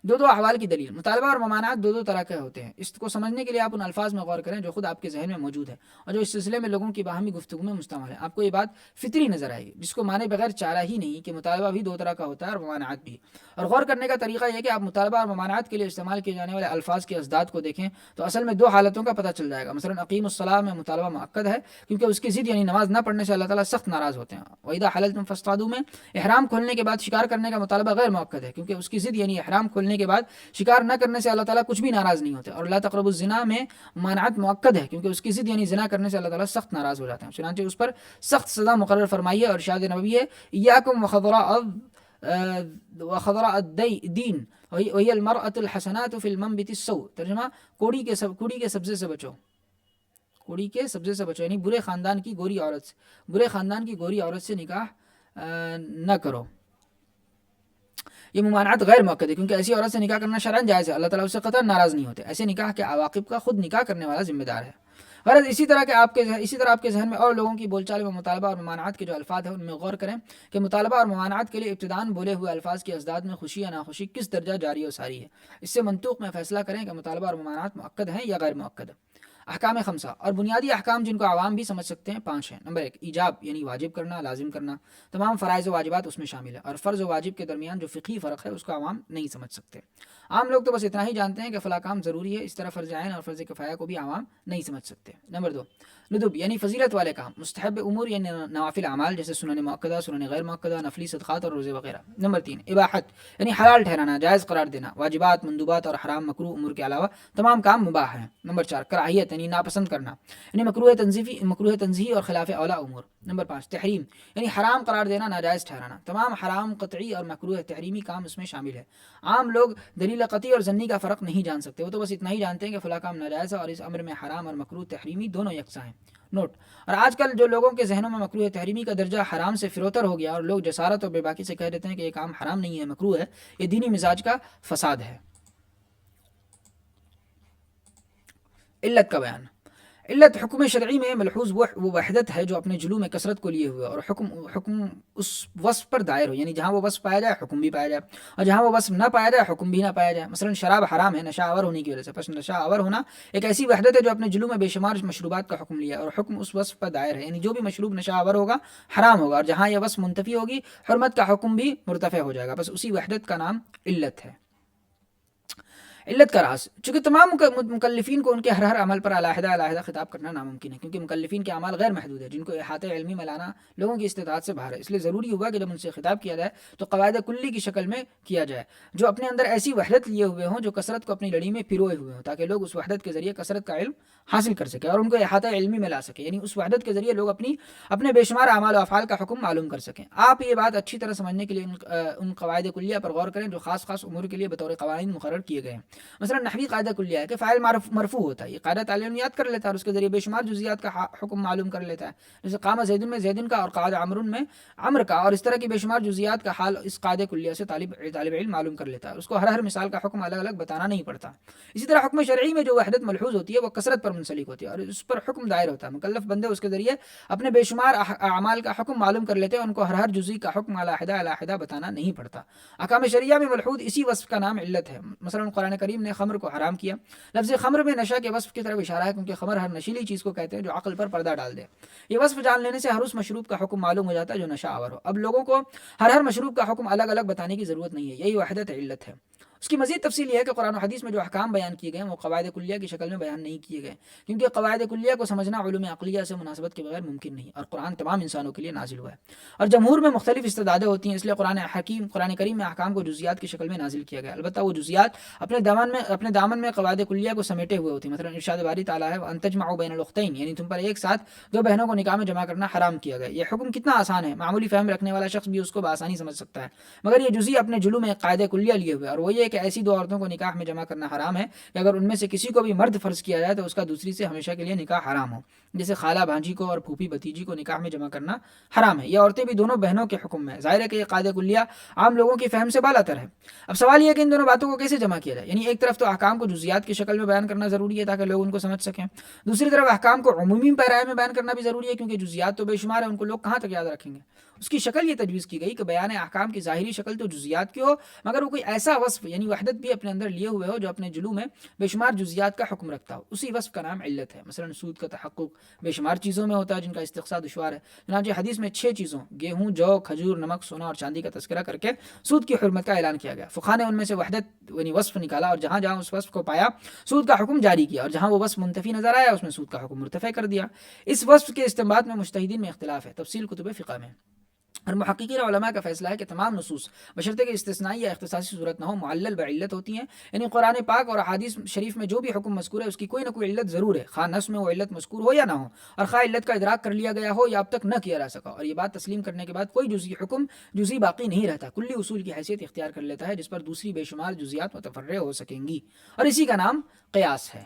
دو احوال کی دلیل۔ مطالبہ اور ممانعت دو طرح کے ہوتے ہیں۔ اس کو سمجھنے کے لیے آپ ان الفاظ میں غور کریں جو خود آپ کے ذہن میں موجود ہے اور جو اس سلسلے میں لوگوں کی باہمی گفتگو میں مستعمل ہے۔ آپ کو یہ بات فطری نظر آئے گی، جس کو مانے بغیر چارہ ہی نہیں کہ مطالبہ بھی دو طرح کا ہوتا ہے اور ممانعت بھی۔ اور غور کرنے کا طریقہ یہ کہ آپ مطالبہ اور ممانعت کے لیے استعمال کیے جانے والے الفاظ کے ازداد کو دیکھیں تو اصل میں دو حالتوں کا پتہ چل جائے گا۔ مثلا اقیم الصلاۃ میں مطالبہ مؤکد ہے کیونکہ اس کی ضد یعنی نماز نہ پڑھنے سے اللہ تعالیٰ سخت ناراض ہوتے ہیں۔ وَإِذَا حَلَلْتُمْ فَاصْطَادُوا میں احرام کھولنے کے بعد شکار کرنے کا مطالبہ غیر مؤکد ہے کیونکہ اس کی ضد یعنی احرام کھولنے کے بعد شکار نہ کرنے سے اللہ تعالیٰ کچھ بھی ناراض نہیں ہوتے۔ اور لا تقربوا الزنا میں ممانعت مؤکد ہے کیونکہ اس کی ضد یعنی زنا کرنے سے اللہ تعالیٰ سخت ناراض ہو جاتے ہیں، چنانچہ اس پر سخت سزا مقرر فرمائی ہے۔ اور ارشاد نبوی ہے ایاکم وخضراء الدین وہی المرأة الحسنات فی المنبت السوء۔ ترجمہ، کوڑی کے سبزے سے بچو، کوڑی کے سبزے سے بچو، یعنی برے خاندان کی گوری عورت سے نکاح نہ کرو۔ یہ ممانعت غیر مؤکد ہے کیونکہ ایسی عورت سے نکاح کرنا شرعاً جائز ہے، اللہ تعالیٰ اس سے قطعاً ناراض نہیں ہوتے۔ ایسے نکاح کے عواقب کا خود نکاح کرنے والا ذمہ دار ہے۔ غرض اسی طرح آپ کے ذہن میں اور لوگوں کی بول چال میں مطالبہ اور ممانعت کے جو الفاظ ہیں ان میں غور کریں کہ مطالبہ اور ممانعت کے لیے ابتداءً بولے ہوئے الفاظ کے ازداد میں خوشی یا ناخوشی کس درجہ جاری و ساری ہے۔ اس سے منطوق میں فیصلہ کریں کہ مطالبہ اور ممانعت مؤکد ہیں یا غیر مؤکد۔ احکام خمسہ اور بنیادی احکام جن کو عوام بھی سمجھ سکتے ہیں 5 ہیں۔ نمبر 1، ایجاب یعنی واجب کرنا، لازم کرنا، تمام فرائض و واجبات اس میں شامل ہے، اور فرض و واجب کے درمیان جو فقہی فرق ہے اس کو عوام نہیں سمجھ سکتے۔ عام لوگ تو بس اتنا ہی جانتے ہیں کہ فلاں کام ضروری ہے، اس طرح فرض عین اور فرض کفایہ کو بھی عوام نہیں سمجھ سکتے۔ نمبر 2، ندب یعنی فضیلت والے کام، مستحب امور یعنی نوافل اعمال جیسے سنن مؤکدہ، سنن غیر مؤکدہ، نفلی صدقات اور روزے وغیرہ۔ نمبر 3، اباحت یعنی حلال ٹھہرانا، جائز قرار دینا، واجبات، مندوبات اور حرام مکروہ امور کے علاوہ تمام کام مباح ہیں۔ نمبر 4، کراہیت کہتے ہیں، یعنی ناپسند کرنا، یعنی مکروہ تنزیہی اور خلاف اولا امور۔ نمبر 5 تحریم، یعنی حرام قرار دینا، ناجائز ٹھہرانا، تمام حرام قطعی اور مکروہ تحریمی کام اس میں شامل ہے۔ عام لوگ دلیل قطعی اور ظنی کا فرق نہیں جان سکتے، وہ تو بس اتنا ہی جانتے ہیں کہ فلاں کام ناجائز ہے اور اس امر میں حرام اور مکروہ تحریمی دونوں یکساں ہیں۔ نوٹ، اور آج کل جو لوگوں کے ذہنوں میں مکروہ تحریمی کا درجہ حرام سے فروتر ہو گیا اور لوگ جسارت اور بے باکی سے کہہ دیتے ہیں کہ یہ کام حرام نہیں ہے، مکروہ ہے، یہ دینی مزاج کا فساد ہے۔ علت کا بیان۔ علت حکم شرعی میں ملحوظ وہ وحدت ہے جو اپنے جلو میں کثرت کو لیے ہوئے اور حکم اس وصف پر دائر ہو، یعنی جہاں وہ وصف پایا جائے حکم بھی پایا جائے، اور جہاں وہ وصف نہ پایا جائے حکم بھی نہ پایا جائے۔ مثلا شراب حرام ہے نشہ آور ہونے کی وجہ سے، پس نشہ آور ہونا ایک ایسی وحدت ہے جو اپنے جلو میں بے شمار مشروبات کا حکم لیا اور حکم اس وصف پر دائر ہے، یعنی جو بھی مشروب نشہ آور ہوگا حرام ہوگا، اور جہاں یہ وصف منتفی ہوگی حرمت کا حکم بھی مرتفع ہو جائے گا۔ بس اسی وحدت کا نام علت ہے۔ علت کا راز، چونکہ تمام مکلفین کو ان کے ہر عمل پر علیحدہ خطاب کرنا ناممکن ہے، کیونکہ مکلفین کے اعمال غیر محدود ہیں جن کو احاطہ علمی میں لانا لوگوں کی استطاعت سے باہر ہے، اس لیے ضروری ہوا کہ جب ان سے خطاب کیا جائے تو قواعد کلی کی شکل میں کیا جائے جو اپنے اندر ایسی وحدت لیے ہوئے ہوں، جو کثرت کو اپنی لڑی میں پروئے ہوئے ہوں، تاکہ لوگ اس وحدت کے ذریعے کثرت کا علم حاصل کر سکیں اور ان کو احاطہ علمی میں لا سکیں، یعنی اس وحدت کے ذریعے لوگ اپنے بے شمار اعمال و افعال کا حکم معلوم کر سکیں۔ آپ یہ بات اچھی طرح سمجھنے کے لیے ان قواعد کلیہ پر غور کریں جو خاص امور کے لیے بطور قوانین مقرر کیے گئے ہیں۔ مثلا نحوی قاعدہ کلیہ ہے کہ فاعل مرفوع ہوتا ہے، یہ قاعدہ طالب علم یاد کر لیتا ہے اور اس کے ذریعے بے شمار جزئیات کا حکم معلوم کر لیتا ہے، جیسے قام زید میں زیدن کا اور قعد عمر میں عمر کا، اور اس طرح کی بے شمار جزئیات کا حال اس قاعدہ کلیہ سے طالب علم معلوم کر لیتا ہے، اس کو ہر مثال کا حکم الگ الگ بتانا نہیں پڑتا۔ اسی طرح حکم شرعی میں جو وحدت ملحوظ ہوتی ہے وہ کثرت پر منسلک ہوتی ہے اور اس پر حکم دائر ہوتا ہے، مکلف بندے اس کے ذریعے اپنے بے شمار اعمال کا حکم معلوم کر لیتے ہیں، ان کو ہر جزئی کا حکم علیحدہ بتانا نہیں پڑتا۔ احکام شریعہ میں ملحوظ اسی وصف کا نام علت ہے۔ مثلا قرآن کریم نے خمر کو حرام کیا، لفظ خمر میں نشہ کے وصف کی طرف اشارہ ہے، کیونکہ خمر ہر نشیلی چیز کو کہتے ہیں جو عقل پر پردہ ڈال دے۔ یہ وصف جان لینے سے ہر اس مشروب کا حکم معلوم ہو جاتا ہے جو نشہ آور ہو۔ اب لوگوں کو ہر مشروب کا حکم الگ الگ بتانے کی ضرورت نہیں ہے، یہی وحدت علت ہے۔ اس کی مزید تفصیل یہ ہے کہ قرآن و حدیث میں جو احکام بیان کیے گئے ہیں وہ قواعد کلیہ کی شکل میں بیان نہیں کیے گئے، کیونکہ قواعد کلیہ کو سمجھنا علوم عقلیہ سے مناسبت کے بغیر ممکن نہیں، اور قرآن تمام انسانوں کے لیے نازل ہوا ہے اور جمہور میں مختلف استدادیں ہوتی ہیں، اس لیے قرآن کریم میں احکام کو جزئیات کی شکل میں نازل کیا گیا، البتہ وہ جزئیات اپنے دامن میں قواعد کلیہ کو سمیٹے ہوئے ہوتی ہیں۔ مثلا ارشاد باری تعالیٰ ہے وَأَن تَجْمَعُوا بَيْنَ الْأُخْتَيْنِ، یعنی تم پر ایک ساتھ دو بہنوں کو نکاح میں جمع کرنا حرام کیا گیا۔ یہ حکم کتنا آسان ہے، معمولی فہم رکھنے والا شخص بھی اس کو بآسانی سمجھ سکتا ہے، مگر یہ جزئی اپنے جلو میں ایک قاعدہ کلیہ لیے ہوئے، اور وہ یہ کہ ایسی دو عورتوں کو نکاح میں جمع کرنا حرام ہے کہ اگر ان میں سے کسی کو بھی مرد فرض کیا جائے تو اس کا دوسری سے ہمیشہ کے لیے نکاح حرام ہو، جیسے خالہ بھانجی کو اور پھوپھی بھتیجی کو نکاح میں جمع کرنا حرام ہے۔ یہ عورتیں بھی دونوں بہنوں کے حکم میں، ظاہر ہے کہ یہ قاعدہ کلیہ عام لوگوں کی فہم سے بالا تر ہے۔ اب سوال یہ ہے کہ ان دونوں باتوں کو کیسے جمع کیا جائے، یعنی ایک طرف تو احکام کو جزئیات کی شکل میں بیان کرنا ضروری ہے تاکہ لوگ ان کو سمجھ سکیں، دوسری طرف احکام کو عمومی پیرائے میں بیان کرنا بھی ضروری ہے، کیونکہ جزئیات تو بے شمار ہیں، ان کو لوگ کہاں تک یاد رکھیں گے۔ اس کی شکل یہ تجویز کی گئی کہ بیان احکام کی ظاہری شکل تو جزئیات کی ہو، مگر وہ کوئی ایسا وصف یعنی وحدت بھی اپنے اندر لیے ہوئے ہو جو اپنے جلو میں بے شمار جزئیات کا حکم رکھتا ہو، اسی وصف کا نام علت ہے۔ مثلا سود کا تحقق بے شمار چیزوں میں ہوتا ہے جن کا استقصاء دشوار ہے، چنانچہ حدیث میں 6 چیزوں گیہوں، جو، کھجور، نمک، سونا اور چاندی کا تذکرہ کر کے سود کی حرمت کا اعلان کیا گیا۔ فقہاء نے ان میں سے وحدت یعنی وصف نکالا اور جہاں جہاں اس وصف کو پایا سود کا حکم جاری کیا، اور جہاں وہ وصف منتفی نظر آیا اس میں سود کا حکم مرتفع کر دیا۔ اس وصف کے استنباط میں مجتہدین میں اختلاف ہے، تفصیل کتب فقہ میں، اور محققین علماء کا فیصلہ ہے کہ تمام نصوص بشرطے کہ استثنائی یا اختصاصی صورت نہ ہو معلل بعلت ہوتی ہیں، یعنی قرآن پاک اور احادیث شریف میں جو بھی حکم مذکور ہے اس کی کوئی نہ کوئی علت ضرور ہے، خواہ نص میں وہ علت مذکور ہو یا نہ ہو، اور خواہ علت کا ادراک کر لیا گیا ہو یا اب تک نہ کیا جا سکا، اور یہ بات تسلیم کرنے کے بعد کوئی جزئی حکم جزئی باقی نہیں رہتا، کلی اصول کی حیثیت اختیار کر لیتا ہے جس پر دوسری بے شمار جزئیات متفرع ہو سکیں گی، اور اسی کا نام قیاس ہے۔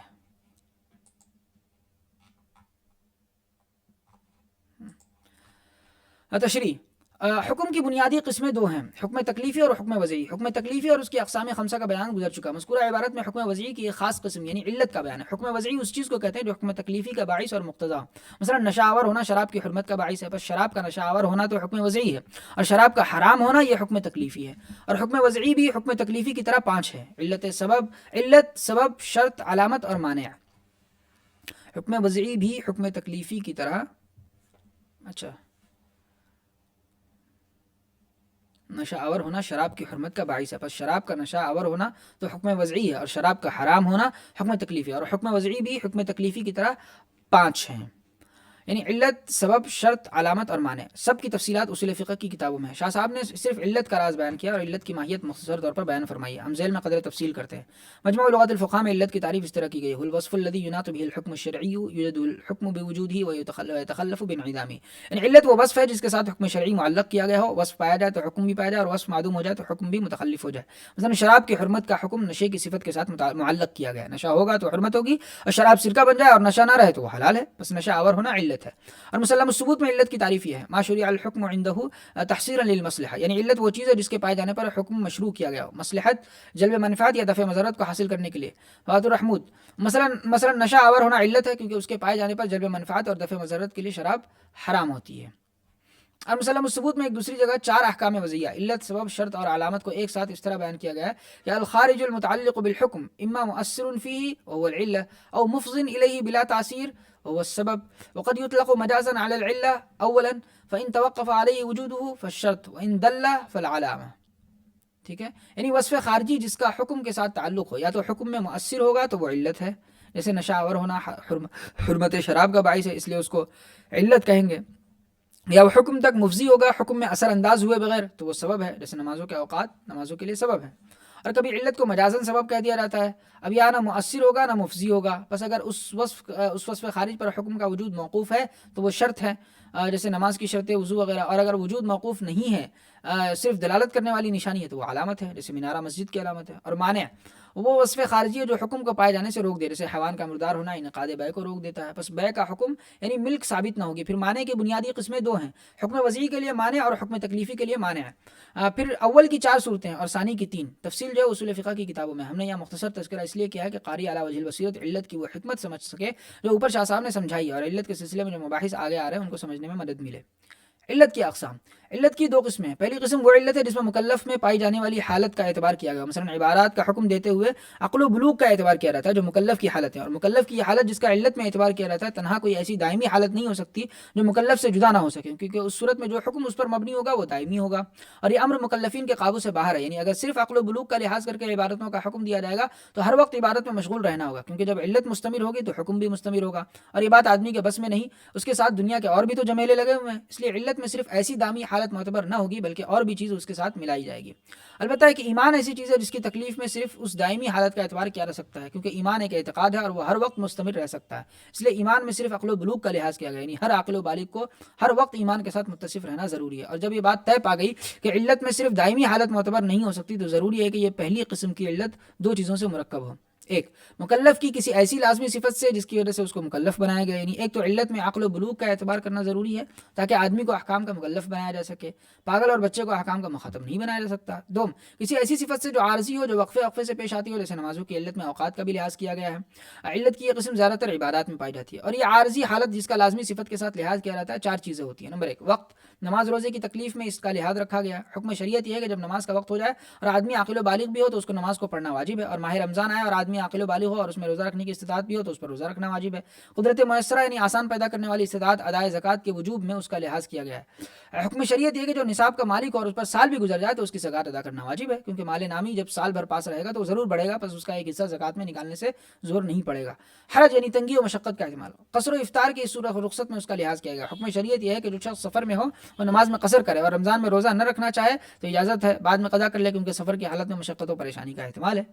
تشریح، حکم کی بنیادی قسمیں دو ہیں، حکم تکلیفی اور حکم وضعی۔ حکم تکلیفی اور اس کی اقسام خمسہ کا بیان گزر چکا، مذکورہ عبارت میں حکم وضعی کی ایک خاص قسم یعنی علت کا بیان ہے۔ حکم وضعی اس چیز کو کہتے ہیں جو حکم تکلیفی کا باعث اور مقتضا، مثلا نشہ آور ہونا شراب کی حرمت کا باعث ہے، بس شراب کا نشہ آور ہونا تو حکم وضعی ہے، اور شراب کا حرام ہونا یہ حکم تکلیفی ہے، اور حکم وضعی بھی حکم تکلیفی کی طرح 5 ہے، علت، سبب، شرط، علامت اور مانع۔ حکم وضعی بھی حکم تکلیفی کی طرح نشہ آور ہونا شراب کی حرمت کا باعث ہے، پس شراب کا نشہ آور ہونا تو حکم وضعی ہے، اور شراب کا حرام ہونا حکم تکلیفی ہے، اور حکم وضعی بھی حکم تکلیفی کی طرح 5 ہیں۔ یعنی علت، سبب، شرط، علامت اور معنی سب کی تفصیلات اصول فقہ کی کتابوں میں ہے۔ شاہ صاحب نے صرف علت کا راز بیان کیا اور علت کی ماہیت مختصر طور پر بیان فرمائی ہے۔ ہم ذیل میں قدر تفصیل کرتے ہیں۔ مجموع لغات الفقہ میں علت کی تعریف اس طرح کی گئی ہے: الوصف الذي يناط به الحكم الشرعي يوجد الحكم بوجوده ويتخلف بانعدامه، یعنی علت وہ وصف ہے جس کے ساتھ حکم شرعی معلق کیا گیا ہو، وصف پایا جائے تو حکم بھی پایا جائے اور وصف معدوم ہو جائے تو حکم بھی متخلف ہو جائے۔ مثلا شراب کی حرمت کا حکم نشے کی صفت کے ساتھ معلق کیا گیا ہے، نشہ ہوگا تو حرمت ہوگی، اور شراب سرکہ بن جائے اور نشہ نہ رہے تو وہ حلال ہے، بس نشہ آور ہونا علت ہے۔ اور مسلم الثبوت میں علت کی تعریف یہ ہے: ما شرع الحکم عنده تحصیرا للمصلحہ، یعنی علت وہ چیز ہے جس کے پائے جانے پر حکم مشروع کیا گیا ہو، مصلحت، جلب منفعت یا دفع مضرت کو حاصل کرنے کے لیے۔ فات الرحمود، مثلا نشہ آور ہونا علت ہے کیونکہ اس کے پائے جانے پر جلب منفعت اور دفع مضرت کے لیے شراب حرام ہوتی ہے۔ اور مسلم الثبوت میں ایک دوسری جگہ 4 احکام وضعیہ، علت، سبب، شرط اور علامت کو ایک ساتھ اس طرح بیان کیا گیا ہے کہ الخارج المتعلق بالحکم اما مؤثر فيه وهو العلة او مفض اليه بلا تاثیر وهو السبب، وقد يطلق مجازا على العلة اولا فان توقف عليه وجوده فالشرط وان دل فالعلامة۔ ٹھیک ہے، یعنی وصف خارجی جس کا حکم کے ساتھ تعلق ہو، یا تو حکم میں مؤثر ہوگا تو وہ علت ہے، جیسے نشہ آور ہونا حرمت شراب کا باعث ہے اس لیے اس کو علت کہیں گے، یا وہ حکم تک مفضی ہوگا، حکم میں اثر انداز ہوئے بغیر تو وہ سبب ہے، جیسے نمازوں کے اوقات نمازوں کے لیے سبب ہے۔ اور کبھی علت کو مجازن سبب کہہ دیا جاتا ہے، اب یا نہ مؤثر ہوگا نہ مفضی ہوگا، بس اگر اس وصف خارج پر حکم کا وجود موقوف ہے تو وہ شرط ہے، جیسے نماز کی شرط وضو وغیرہ، اور اگر وجود موقوف نہیں ہے، صرف دلالت کرنے والی نشانی ہے تو وہ علامت ہے، جیسے مینارہ مسجد کی علامت ہے۔ اور مانع وہ وصف خارجی ہے جو حکم کو پائے جانے سے روک دے، جیسے حیوان کا مردار ہونا انعقاد بیع کو روک دیتا ہے، بس بیع کا حکم یعنی ملک ثابت نہ ہوگی۔ پھر مانع کی بنیادی قسمیں 2 ہیں: حکم وضعی کے لیے مانع اور حکم تکلیفی کے لیے مانع ہے۔ پھر اول کی 4 صورتیں اور ثانی کی 3، تفصیل جو ہے اصول فقہ کی کتابوں میں۔ ہم نے یہاں مختصر تذکرہ اس لیے کیا ہے کہ قاری علی وجہ البصیرۃ علت کی وہ حکمت سمجھ سکے جو اوپر شاہ صاحب نے سمجھائی ہے، اور علت کے سلسلے میں جو مباحث آگے آ رہے ہیں ان کو سمجھنے میں مدد ملے۔ علت کی اقسام: علت کی 2 قسمیں ہیں۔ پہلی قسم وہ علت ہے جس میں مکلف میں پائی جانے والی حالت کا اعتبار کیا گیا، مثلا عبادات کا حکم دیتے ہوئے عقل و بلوغ کا اعتبار کیا جاتا ہے جو مکلف کی حالت ہے، اور مکلف کی یہ حالت جس کا علت میں اعتبار کیا جاتا ہے تنہا کوئی ایسی دائمی حالت نہیں ہو سکتی جو مکلف سے جدا نہ ہو سکے، کیونکہ اس صورت میں جو حکم اس پر مبنی ہوگا وہ دائمی ہوگا، اور یہ امر مکلفین کے قابو سے باہر ہے، یعنی اگر صرف عقل و بلوغ کا لحاظ کر کے عبادتوں کا حکم دیا جائے گا تو ہر وقت عبادت میں مشغول رہنا ہوگا، کیونکہ جب علت مستمر ہوگی تو حکم بھی مستمر ہوگا، اور یہ بات آدمی کے بس میں نہیں، اس کے ساتھ دنیا کے اور بھی تو جمیلے لگے ہوئے ہیں، اس لیے علت میں صرف ایسی دائمی حالت معتبر نہ ہوگی بلکہ اور بھی چیز اس کے ساتھ ملائی جائے گی۔ البتہ کہ ایمان ایسی چیز ہے جس کی تکلیف میں صرف اس دائمی حالت کا اعتبار کیا جا سکتا ہے، کیونکہ ایمان ایک اعتقاد ہے اور وہ ہر وقت مستمر رہ سکتا ہے، اس لیے ایمان میں صرف عقل و بلوغ کا لحاظ کیا گیا، یعنی ہر عاقل و بالغ کو ہر وقت ایمان کے ساتھ متصف رہنا ضروری ہے۔ اور جب یہ بات طے پا گئی کہ علت میں صرف دائمی حالت معتبر نہیں ہو سکتی تو ضروری ہے کہ یہ پہلی قسم کی علت 2 چیزوں سے مرکب ہو: ایک، مکلف کی کسی ایسی لازمی صفت سے جس کی وجہ سے اس کو مکلف بنایا گیا، یعنی ایک تو علت میں عقل و بلوغ کا اعتبار کرنا ضروری ہے تاکہ آدمی کو احکام کا مکلف بنایا جا سکے، پاگل اور بچے کو احکام کا مخاطب نہیں بنایا جا سکتا۔ دوم، کسی ایسی صفت سے جو عارضی ہو، جو وقفے سے پیش آتی ہو، جیسے نمازوں کی علت میں اوقات کا بھی لحاظ کیا گیا ہے۔ علت کی یہ قسم زیادہ تر عبادات میں پائی جاتی ہے، اور یہ عارضی حالت جس کا لازمی صفت کے ساتھ لحاظ کیا جاتا ہے 4 چیزیں ہوتی ہیں۔ نمبر 1، وقت، نماز روزے کی تکلیف میں اس کا لحاظ رکھا گیا۔ حکم شریعت یہ ہے کہ جب نماز کا وقت ہو جائے اور آدمی عاقل و بالغ بھی ہو تو اس کو نماز کو پڑھنا واجب ہے، اور ماہ رمضان آئے اور آدمی عاقل و بالغ ہو اور اس میں روزہ رکھنے کی استطاعت بھی ہو تو اس پر روزہ رکھنا واجب ہے۔ قدرت میسرہ یعنی آسان پیدا کرنے والی استطاعت ادائے زکوٰۃ کے وجوب میں اس کا لحاظ کیا گیا ہے۔ حکم شریعت یہ کہ جو نصاب کا مالک اور اس پر سال بھی گزر جائے تو اس کی زکوٰۃ ادا کرنا واجب ہے، کیونکہ مال نامی جب سال بھر پاس رہے گا تو ضرور بڑھے گا، پس اس کا ایک حصہ زکوٰۃ میں نکالنے سے زور نہیں پڑے گا۔ حرج یعنی تنگی و مشقت کا احتمال، قصر و افطار کی صورت رخصت میں اس کا لحاظ کیا گیا۔ حکم شریعت یہ ہے کہ جو شخص سفر میں ہو وہ نماز میں قصر کرے، اور رمضان میں روزہ نہ رکھنا چاہے تو اجازت ہے، بعد میں قضا کر لے، کیونکہ سفر کی حالت میں مشقت و پریشانی کا احتمال ہے۔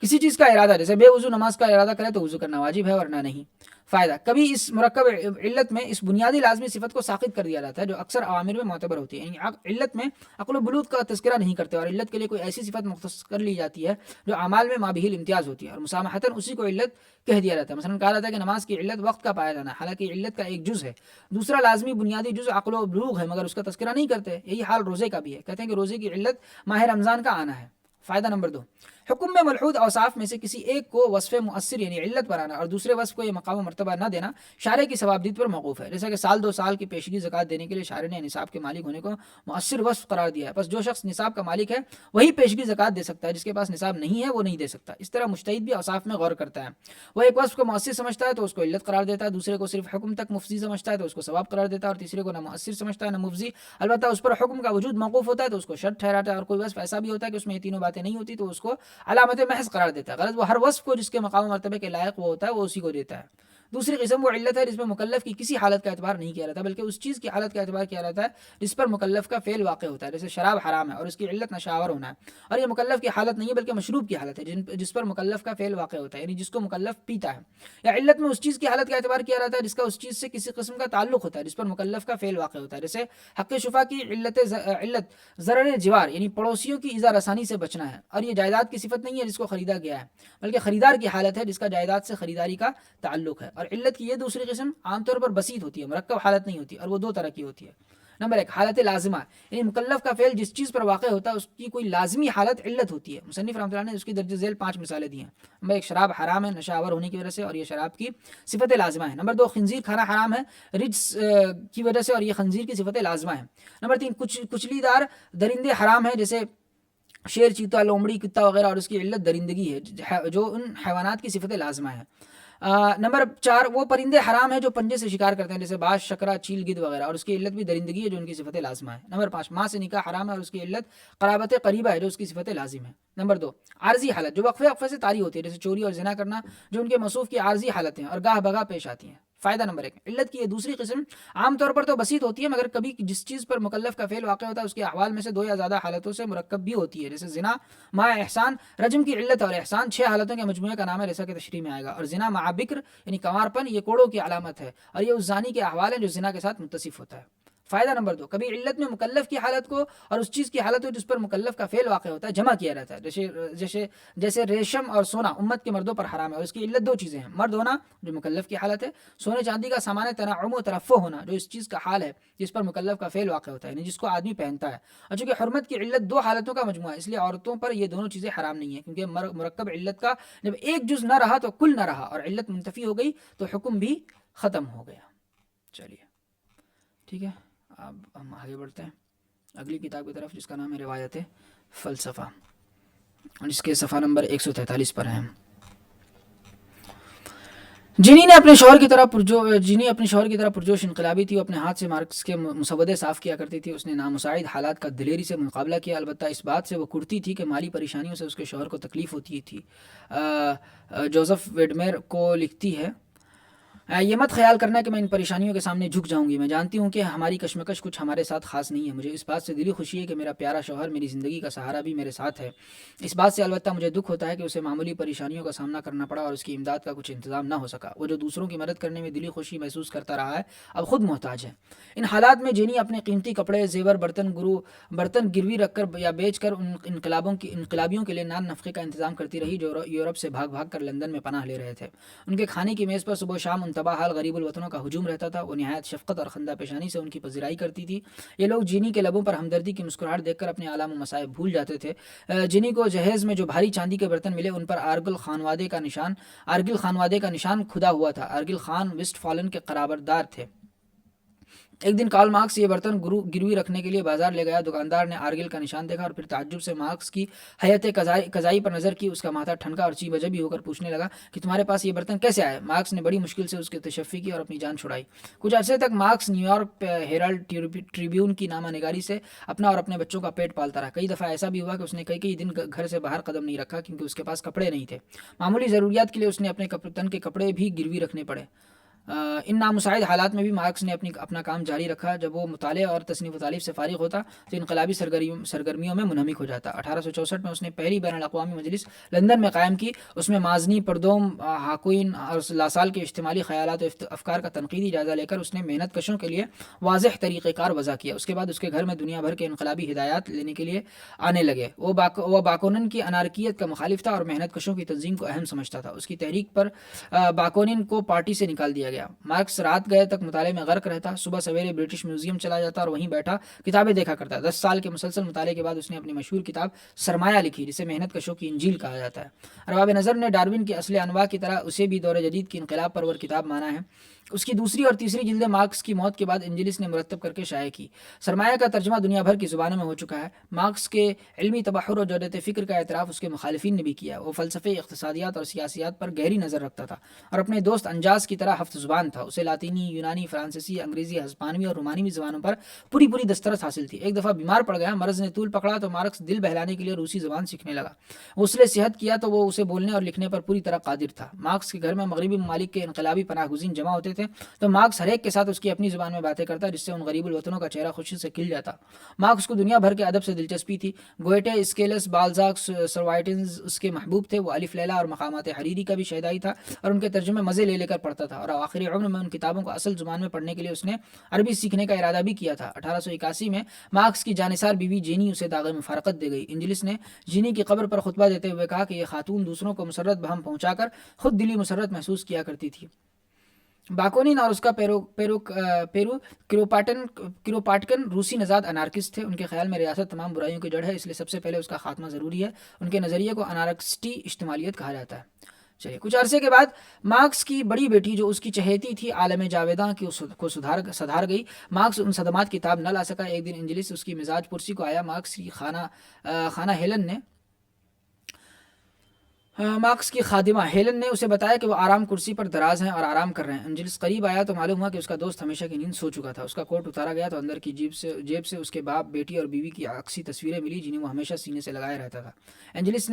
کسی چیز کا ارادہ، جیسے بے وضو نماز کا ارادہ کرے تو وضو کرنا واجب ہے ورنہ نہیں۔ فائدہ، کبھی اس مرکب علت میں اس بنیادی لازمی صفت کو ساقط کر دیا جاتا ہے جو اکثر عوامر میں معتبر ہوتی ہے، یعنی علت میں عقل و بلوغ کا تذکرہ نہیں کرتے، اور علت کے لیے کوئی ایسی صفت مختص کر لی جاتی ہے جو اعمال میں مابہی امتیاز ہوتی ہے، اور مسامحتاً اسی کو علت کہہ دیا جاتا ہے۔ مثلا کہا جاتا ہے کہ نماز کی علت وقت کا پایا جانا، حالانکہ علت کا ایک جز ہے، دوسرا لازمی بنیادی جز عقل و بلوغ ہے مگر اس کا تذکرہ نہیں کرتے۔ یہی حال روزے کا بھی ہے، کہتے ہیں کہ روزے کی علت ماہ رمضان کا آنا ہے۔ فائدہ نمبر 2، حکم میں ملحوظ اوصاف میں سے کسی ایک کو وصف مؤثر یعنی علت بنانا اور دوسرے وصف کو یہ مقام و مرتبہ نہ دینا شارع کی ثوابدید پر موقوف ہے، جیسا کہ سال 2 سال کی پیشگی زکوٰۃ دینے کے لیے شارع نے نصاب کے مالک ہونے کو مؤثر وصف قرار دیا ہے، بس جو شخص نصاب کا مالک ہے وہی پیشگی زکوٰۃ دے سکتا ہے، جس کے پاس نصاب نہیں ہے وہ نہیں دے سکتا۔ اس طرح مجتہد بھی اوصاف میں غور کرتا ہے، وہ ایک وصف کو مؤثر سمجھتا ہے تو اس کو علت قرار دیتا ہے، دوسرے کو صرف حکم تک مفضی سمجھتا ہے تو اس کو ثواب قرار دیتا ہے، اور تیسرے کو نہ مؤثر سمجھتا ہے نہ مفضی، البتہ اس پر حکم کا وجود موقوف ہوتا ہے تو اس کو شرط ٹھہراتا ہے، اور کوئی وصف ایسا بھی ہوتا ہے کہ اس میں یہ تینوں باتیں نہیں ہوتی تو اس کو علامت محض قرار دیتا ہے۔ غرض وہ ہر وصف کو جس کے مقام و مرتبے کے لائق وہ ہوتا ہے وہ اسی کو دیتا ہے۔ دوسری قسم وہ علت ہے جس میں مکلف کی کسی حالت کا اعتبار نہیں کیا جاتا بلکہ اس چیز کی حالت کا اعتبار کیا جاتا ہے جس پر مکلف کا فعل واقع ہوتا ہے. جیسے شراب حرام ہے اور اس کی علت نشاور ہونا ہے, اور یہ مکلف کی حالت نہیں ہے بلکہ مشروب کی حالت ہے جس پر مکلف کا فعل واقع ہوتا ہے, یعنی جس کو مکلف پیتا ہے. یا علت میں اس چیز کی حالت کا اعتبار کیا جاتا ہے جس کا اس چیز سے کسی قسم کا تعلق ہوتا ہے جس پر مکلف کا فعل واقع ہوتا ہے. جیسے حق شفا کی علت ضرر جوار یعنی پڑوسیوں کی ایذا رسانی سے بچنا ہے, اور یہ جائیداد کی صفت نہیں ہے جس کو خریدا گیا ہے بلکہ خریدار کی حالت ہے جس کا جائیداد سے خریداری کا تعلق ہے. اور علت کی یہ دوسری قسم عام طور پر بسیط ہوتی ہے, مرکب حالت نہیں ہوتی, اور وہ دو طرح کی ہوتی ہے. نمبر 1 حالت لازمہ, یعنی مکلف کا فعل جس چیز پر واقع ہوتا ہے اس کی کوئی لازمی حالت علت ہوتی ہے. مصنف رحمۃ اللہ نے اس کی درج ذیل 5 مثالیں دی ہیں. نمبر 1 شراب حرام ہے نشہ آور ہونے کی وجہ سے, اور یہ شراب کی صفت لازمہ ہے. نمبر 2 خنزیر کھانا حرام ہے رجس کی وجہ سے, اور یہ خنزیر کی صفت لازمہ ہے. نمبر 3 کچلی دار درندے حرام ہیں جیسے شیر, چیتا, لومڑی, کتا وغیرہ, اور اس کی علت درندگی ہے جو ان حیوانات کی صفت لازمہ ہے. نمبر 4 وہ پرندے حرام ہیں جو پنجے سے شکار کرتے ہیں جیسے باز, شکرا, چیل, گدھ وغیرہ, اور اس کی علت بھی درندگی ہے جو ان کی صفت لازمہ ہے. نمبر 5 ماں سے نکاح حرام ہے اور اس کی علت قرابت قریبہ ہے جو اس کی صفت لازم ہے. نمبر 2 عارضی حالت جو وقفے سے طاری ہوتی ہے جیسے چوری اور زنا کرنا جو ان کے موصوف کی عارضی حالتیں اور گاہ بگاہ پیش آتی ہیں. فائدہ نمبر 1 علت کی یہ دوسری قسم عام طور پر تو بسیط ہوتی ہے مگر کبھی جس چیز پر مکلف کا فعل واقع ہوتا ہے اس کے احوال میں سے 2 یا زیادہ حالتوں سے مرکب بھی ہوتی ہے. جیسے زنا مع احسان, رجم کی علت اور احسان 6 حالتوں کے مجموعے کا نام ہے جیسا کہ تشریح میں آئے گا. اور زنا مع بکر یعنی کنوارپن یہ کوڑوں کی علامت ہے, اور یہ اس زانی کے احوال ہیں جو زنا کے ساتھ متصف ہوتا ہے. فائدہ نمبر 2 کبھی علت میں مکلف کی حالت کو اور اس چیز کی حالت کو جس پر مکلف کا فعل واقع ہوتا ہے جمع کیا جاتا ہے. جیسے ریشم اور سونا امت کے مردوں پر حرام ہے اور اس کی علت 2 چیزیں ہیں. مرد ہونا جو مکلف کی حالت ہے, سونے چاندی کا سامان تنعم و ترفع ہونا جو اس چیز کا حال ہے جس پر مکلف کا فعل واقع ہوتا ہے یعنی جس کو آدمی پہنتا ہے. اور چونکہ حرمت کی علت 2 حالتوں کا مجموعہ ہے اس لیے عورتوں پر یہ دونوں چیزیں حرام نہیں ہیں, کیونکہ مرکب علت کا جب ایک جز نہ رہا تو کل نہ رہا, اور علت منتفی ہو گئی تو حکم بھی ختم ہو گیا. چلیے ٹھیک ہے, اب ہم آگے بڑھتے ہیں اگلی کتاب کی طرف جس کا نام ہے روایت فلسفہ, اور اس کے صفحہ نمبر 143 پر ہیں. جینی اپنے شوہر کی طرح پرجوش انقلابی تھی. وہ اپنے ہاتھ سے مارکس کے مسودے صاف کیا کرتی تھی. اس نے نامساعد حالات کا دلیری سے مقابلہ کیا, البتہ اس بات سے وہ کڑتی تھی کہ مالی پریشانیوں سے اس کے شوہر کو تکلیف ہوتی تھی. جوزف ویڈمیر کو لکھتی ہے, یہ مت خیال کرنا کہ میں ان پریشانیوں کے سامنے جھک جاؤں گی. میں جانتی ہوں کہ ہماری کشمکش کچھ ہمارے ساتھ خاص نہیں ہے. مجھے اس بات سے دلی خوشی ہے کہ میرا پیارا شوہر میری زندگی کا سہارا بھی میرے ساتھ ہے. اس بات سے البتہ مجھے دکھ ہوتا ہے کہ اسے معمولی پریشانیوں کا سامنا کرنا پڑا اور اس کی امداد کا کچھ انتظام نہ ہو سکا. وہ جو دوسروں کی مدد کرنے میں دلی خوشی محسوس کرتا رہا ہے اب خود محتاج ہے. ان حالات میں جینی اپنے قیمتی کپڑے, زیور, برتن گروی رکھ کر یا بیچ کر ان انقلابیوں کے لیے نان نفقے کا انتظام کرتی رہی جو یورپ سے بھاگ کر لندن میں پناہ لے رہے تھے. ان کے کھانے کی میز پر صبح و شام ان تباہ حال غریب الوطنوں کا ہجوم رہتا تھا. وہ نہایت شفقت اور خندہ پیشانی سے ان کی پذیرائی کرتی تھی. یہ لوگ جینی کے لبوں پر ہمدردی کی مسکراہٹ دیکھ کر اپنے آلام و مصائب بھول جاتے تھے. جینی کو جہیز میں جو بھاری چاندی کے برتن ملے ان پر آرگل خانوادے کا نشان کھدا ہوا تھا. آرگل خان ویسٹ فالن کے قرابدار تھے. ایک دن کارل مارکس یہ برتن گروی رکھنے کے لیے بازار لے گیا. دکاندار نے آرگل کا نشان دیکھا اور پھر تعجب سے مارکس کی حیات قضائی پر نظر کی. اس کا ماتھا ٹھنکا اور چیب جبی ہو کر پوچھنے لگا کہ تمہارے پاس یہ برتن کیسے آئے؟ مارکس نے بڑی مشکل سے اس کی تشفی کی اور اپنی جان چھڑائی. کچھ عرصے تک Marx New York Herald Tribune کی نامہ نگاری سے اپنا اور اپنے بچوں کا پیٹ پالتا رہا. کئی دفعہ ایسا بھی ہوا کہ اس نے کئی دن گھر سے باہر قدم نہیں رکھا کیونکہ اس کے پاس کپڑے نہیں تھے. معمولی ضروریات کے لیے اس نے اپنے تن کے کپڑے بھی گروی رکھنے پڑے. ان نامساعد حالات میں بھی مارکس نے اپنا کام جاری رکھا. جب وہ مطالعہ اور تصنیف و تعلیف سے فارغ ہوتا تو انقلابی سرگرمیوں میں منہمک ہو جاتا. 1864 میں اس نے پہلی بین الاقوامی مجلس لندن میں قائم کی. اس میں مازنی, پردوم, ہاکوئن اور لاسال کے اجتماعی خیالات و افکار کا تنقیدی جائزہ لے کر اس نے محنت کشوں کے لیے واضح طریقہ کار وضع کیا. اس کے بعد اس کے گھر میں دنیا بھر کے انقلابی ہدایات لینے کے لیے آنے لگے. وہ باکونن کی انارکیت کا مخالف تھا اور محنت کشوں کی تنظیم کو اہم سمجھتا تھا. اس کی تحریک پر باکونن کو پارٹی سے نکال دیا گیا. مارکس رات گئے تک مطالعے میں غرق رہتا. صبح سویرے برٹش میوزیم چلا جاتا اور وہیں بیٹھا کتابیں دیکھا کرتا. 10 سال کے مسلسل مطالعے کے بعد اس نے اپنی مشہور کتاب سرمایہ لکھی جسے محنت کشوں کی انجیل کہا جاتا ہے. ارباب نظر نے ڈارون کی اصل انواع کی طرح اسے بھی دور جدید کی انقلاب پرور کتاب مانا ہے. اس کی دوسری اور تیسری جلدیں مارکس کی موت کے بعد انجلس نے مرتب کر کے شائع کی. سرمایہ کا ترجمہ دنیا بھر کی زبانوں میں ہو چکا ہے. مارکس کے علمی تبحر اور جودت فکر کا اعتراف اس کے مخالفین نے بھی کیا. وہ فلسفے, اقتصادیات اور سیاسیات پر گہری نظر رکھتا تھا اور اپنے دوست انجاز کی طرح ہفت زبان تھا. اسے لاطینی، یونانی، فرانسیسی، انگریزی، ہسپانوی اور رومانوی زبانوں پر پوری دسترس حاصل تھی. ایک دفعہ بیمار پڑ گیا، مرض نے طول پکڑا تو مارکس دل بہلانے کے لیے روسی زبان سیکھنے لگا. غسل صحت کیا تو وہ اسے بولنے اور لکھنے پر پوری طرح قادر تھا. مارکس کے گھر میں مغربی ممالک کے انقلابی پناہ گزین جمع ہوتے تھے تو مارکس ہر ایک کے ساتھ اس کی اپنی زبان میں باتیں کرتا، جس سے ان غریب الوطنوں کا چہرہ خوشی سے کھل جاتا. مارکس کو دنیا بھر کے ادب سے دلچسپی تھی. گوئٹے، اسکیلس، بالزاک، سروائٹنز اس کے محبوب تھے. وہ الف لیلا اور مقامات حریری کا بھی شہدائی تھا اور ان کے ترجمے مزے لے کر پڑھتا تھا. اور آخری عمر میں ان کتابوں کو اصل زبان میں پڑھنے کے لیے اس نے عربی سیکھنے کا ارادہ بھی کیا تھا. 1881 میں مارکس کی جانثار بیوی جینی اسے داغ مفارقت دے گئی. انجلس نے جینی کی قبر پر خطبہ دیتے ہوئے کہا کہ یہ خاتون دوسروں کو مسرت بہم پہنچا کر خود دلی مسرت محسوس کیا کرتی تھی. باکونین اور اس کا کروپاٹکن روسی نژاد انارکسٹ تھے. ان کے خیال میں ریاست تمام برائیوں کی جڑ ہے، اس لیے سب سے پہلے اس کا خاتمہ ضروری ہے. ان کے نظریے کو انارکسٹی اشتمالیت کہا جاتا ہے. چلیے کچھ عرصے کے بعد مارکس کی بڑی بیٹی جو اس کی چہیتی تھی عالم جاویداں کو سدھار گئی. مارکس ان صدمات کی تاب نہ لا سکا. ایک دن انجلس اس کی مزاج پرسی کو آیا. مارکس کی خادمہ ہیلن نے اسے بتایا کہ وہ آرام کرسی پر دراز ہیں اور آرام کر رہے ہیں. انجلس قریب آیا تو معلوم ہوا کہ اس کا دوست ہمیشہ کی نیند سو چکا تھا. اس کا کوٹ اتارا گیا تو اندر کی جیب سے اس کے باپ، بیٹی اور بیوی کی عکسی تصویریں ملی جنہیں وہ ہمیشہ سینے سے لگائے رہتا تھا. انجلس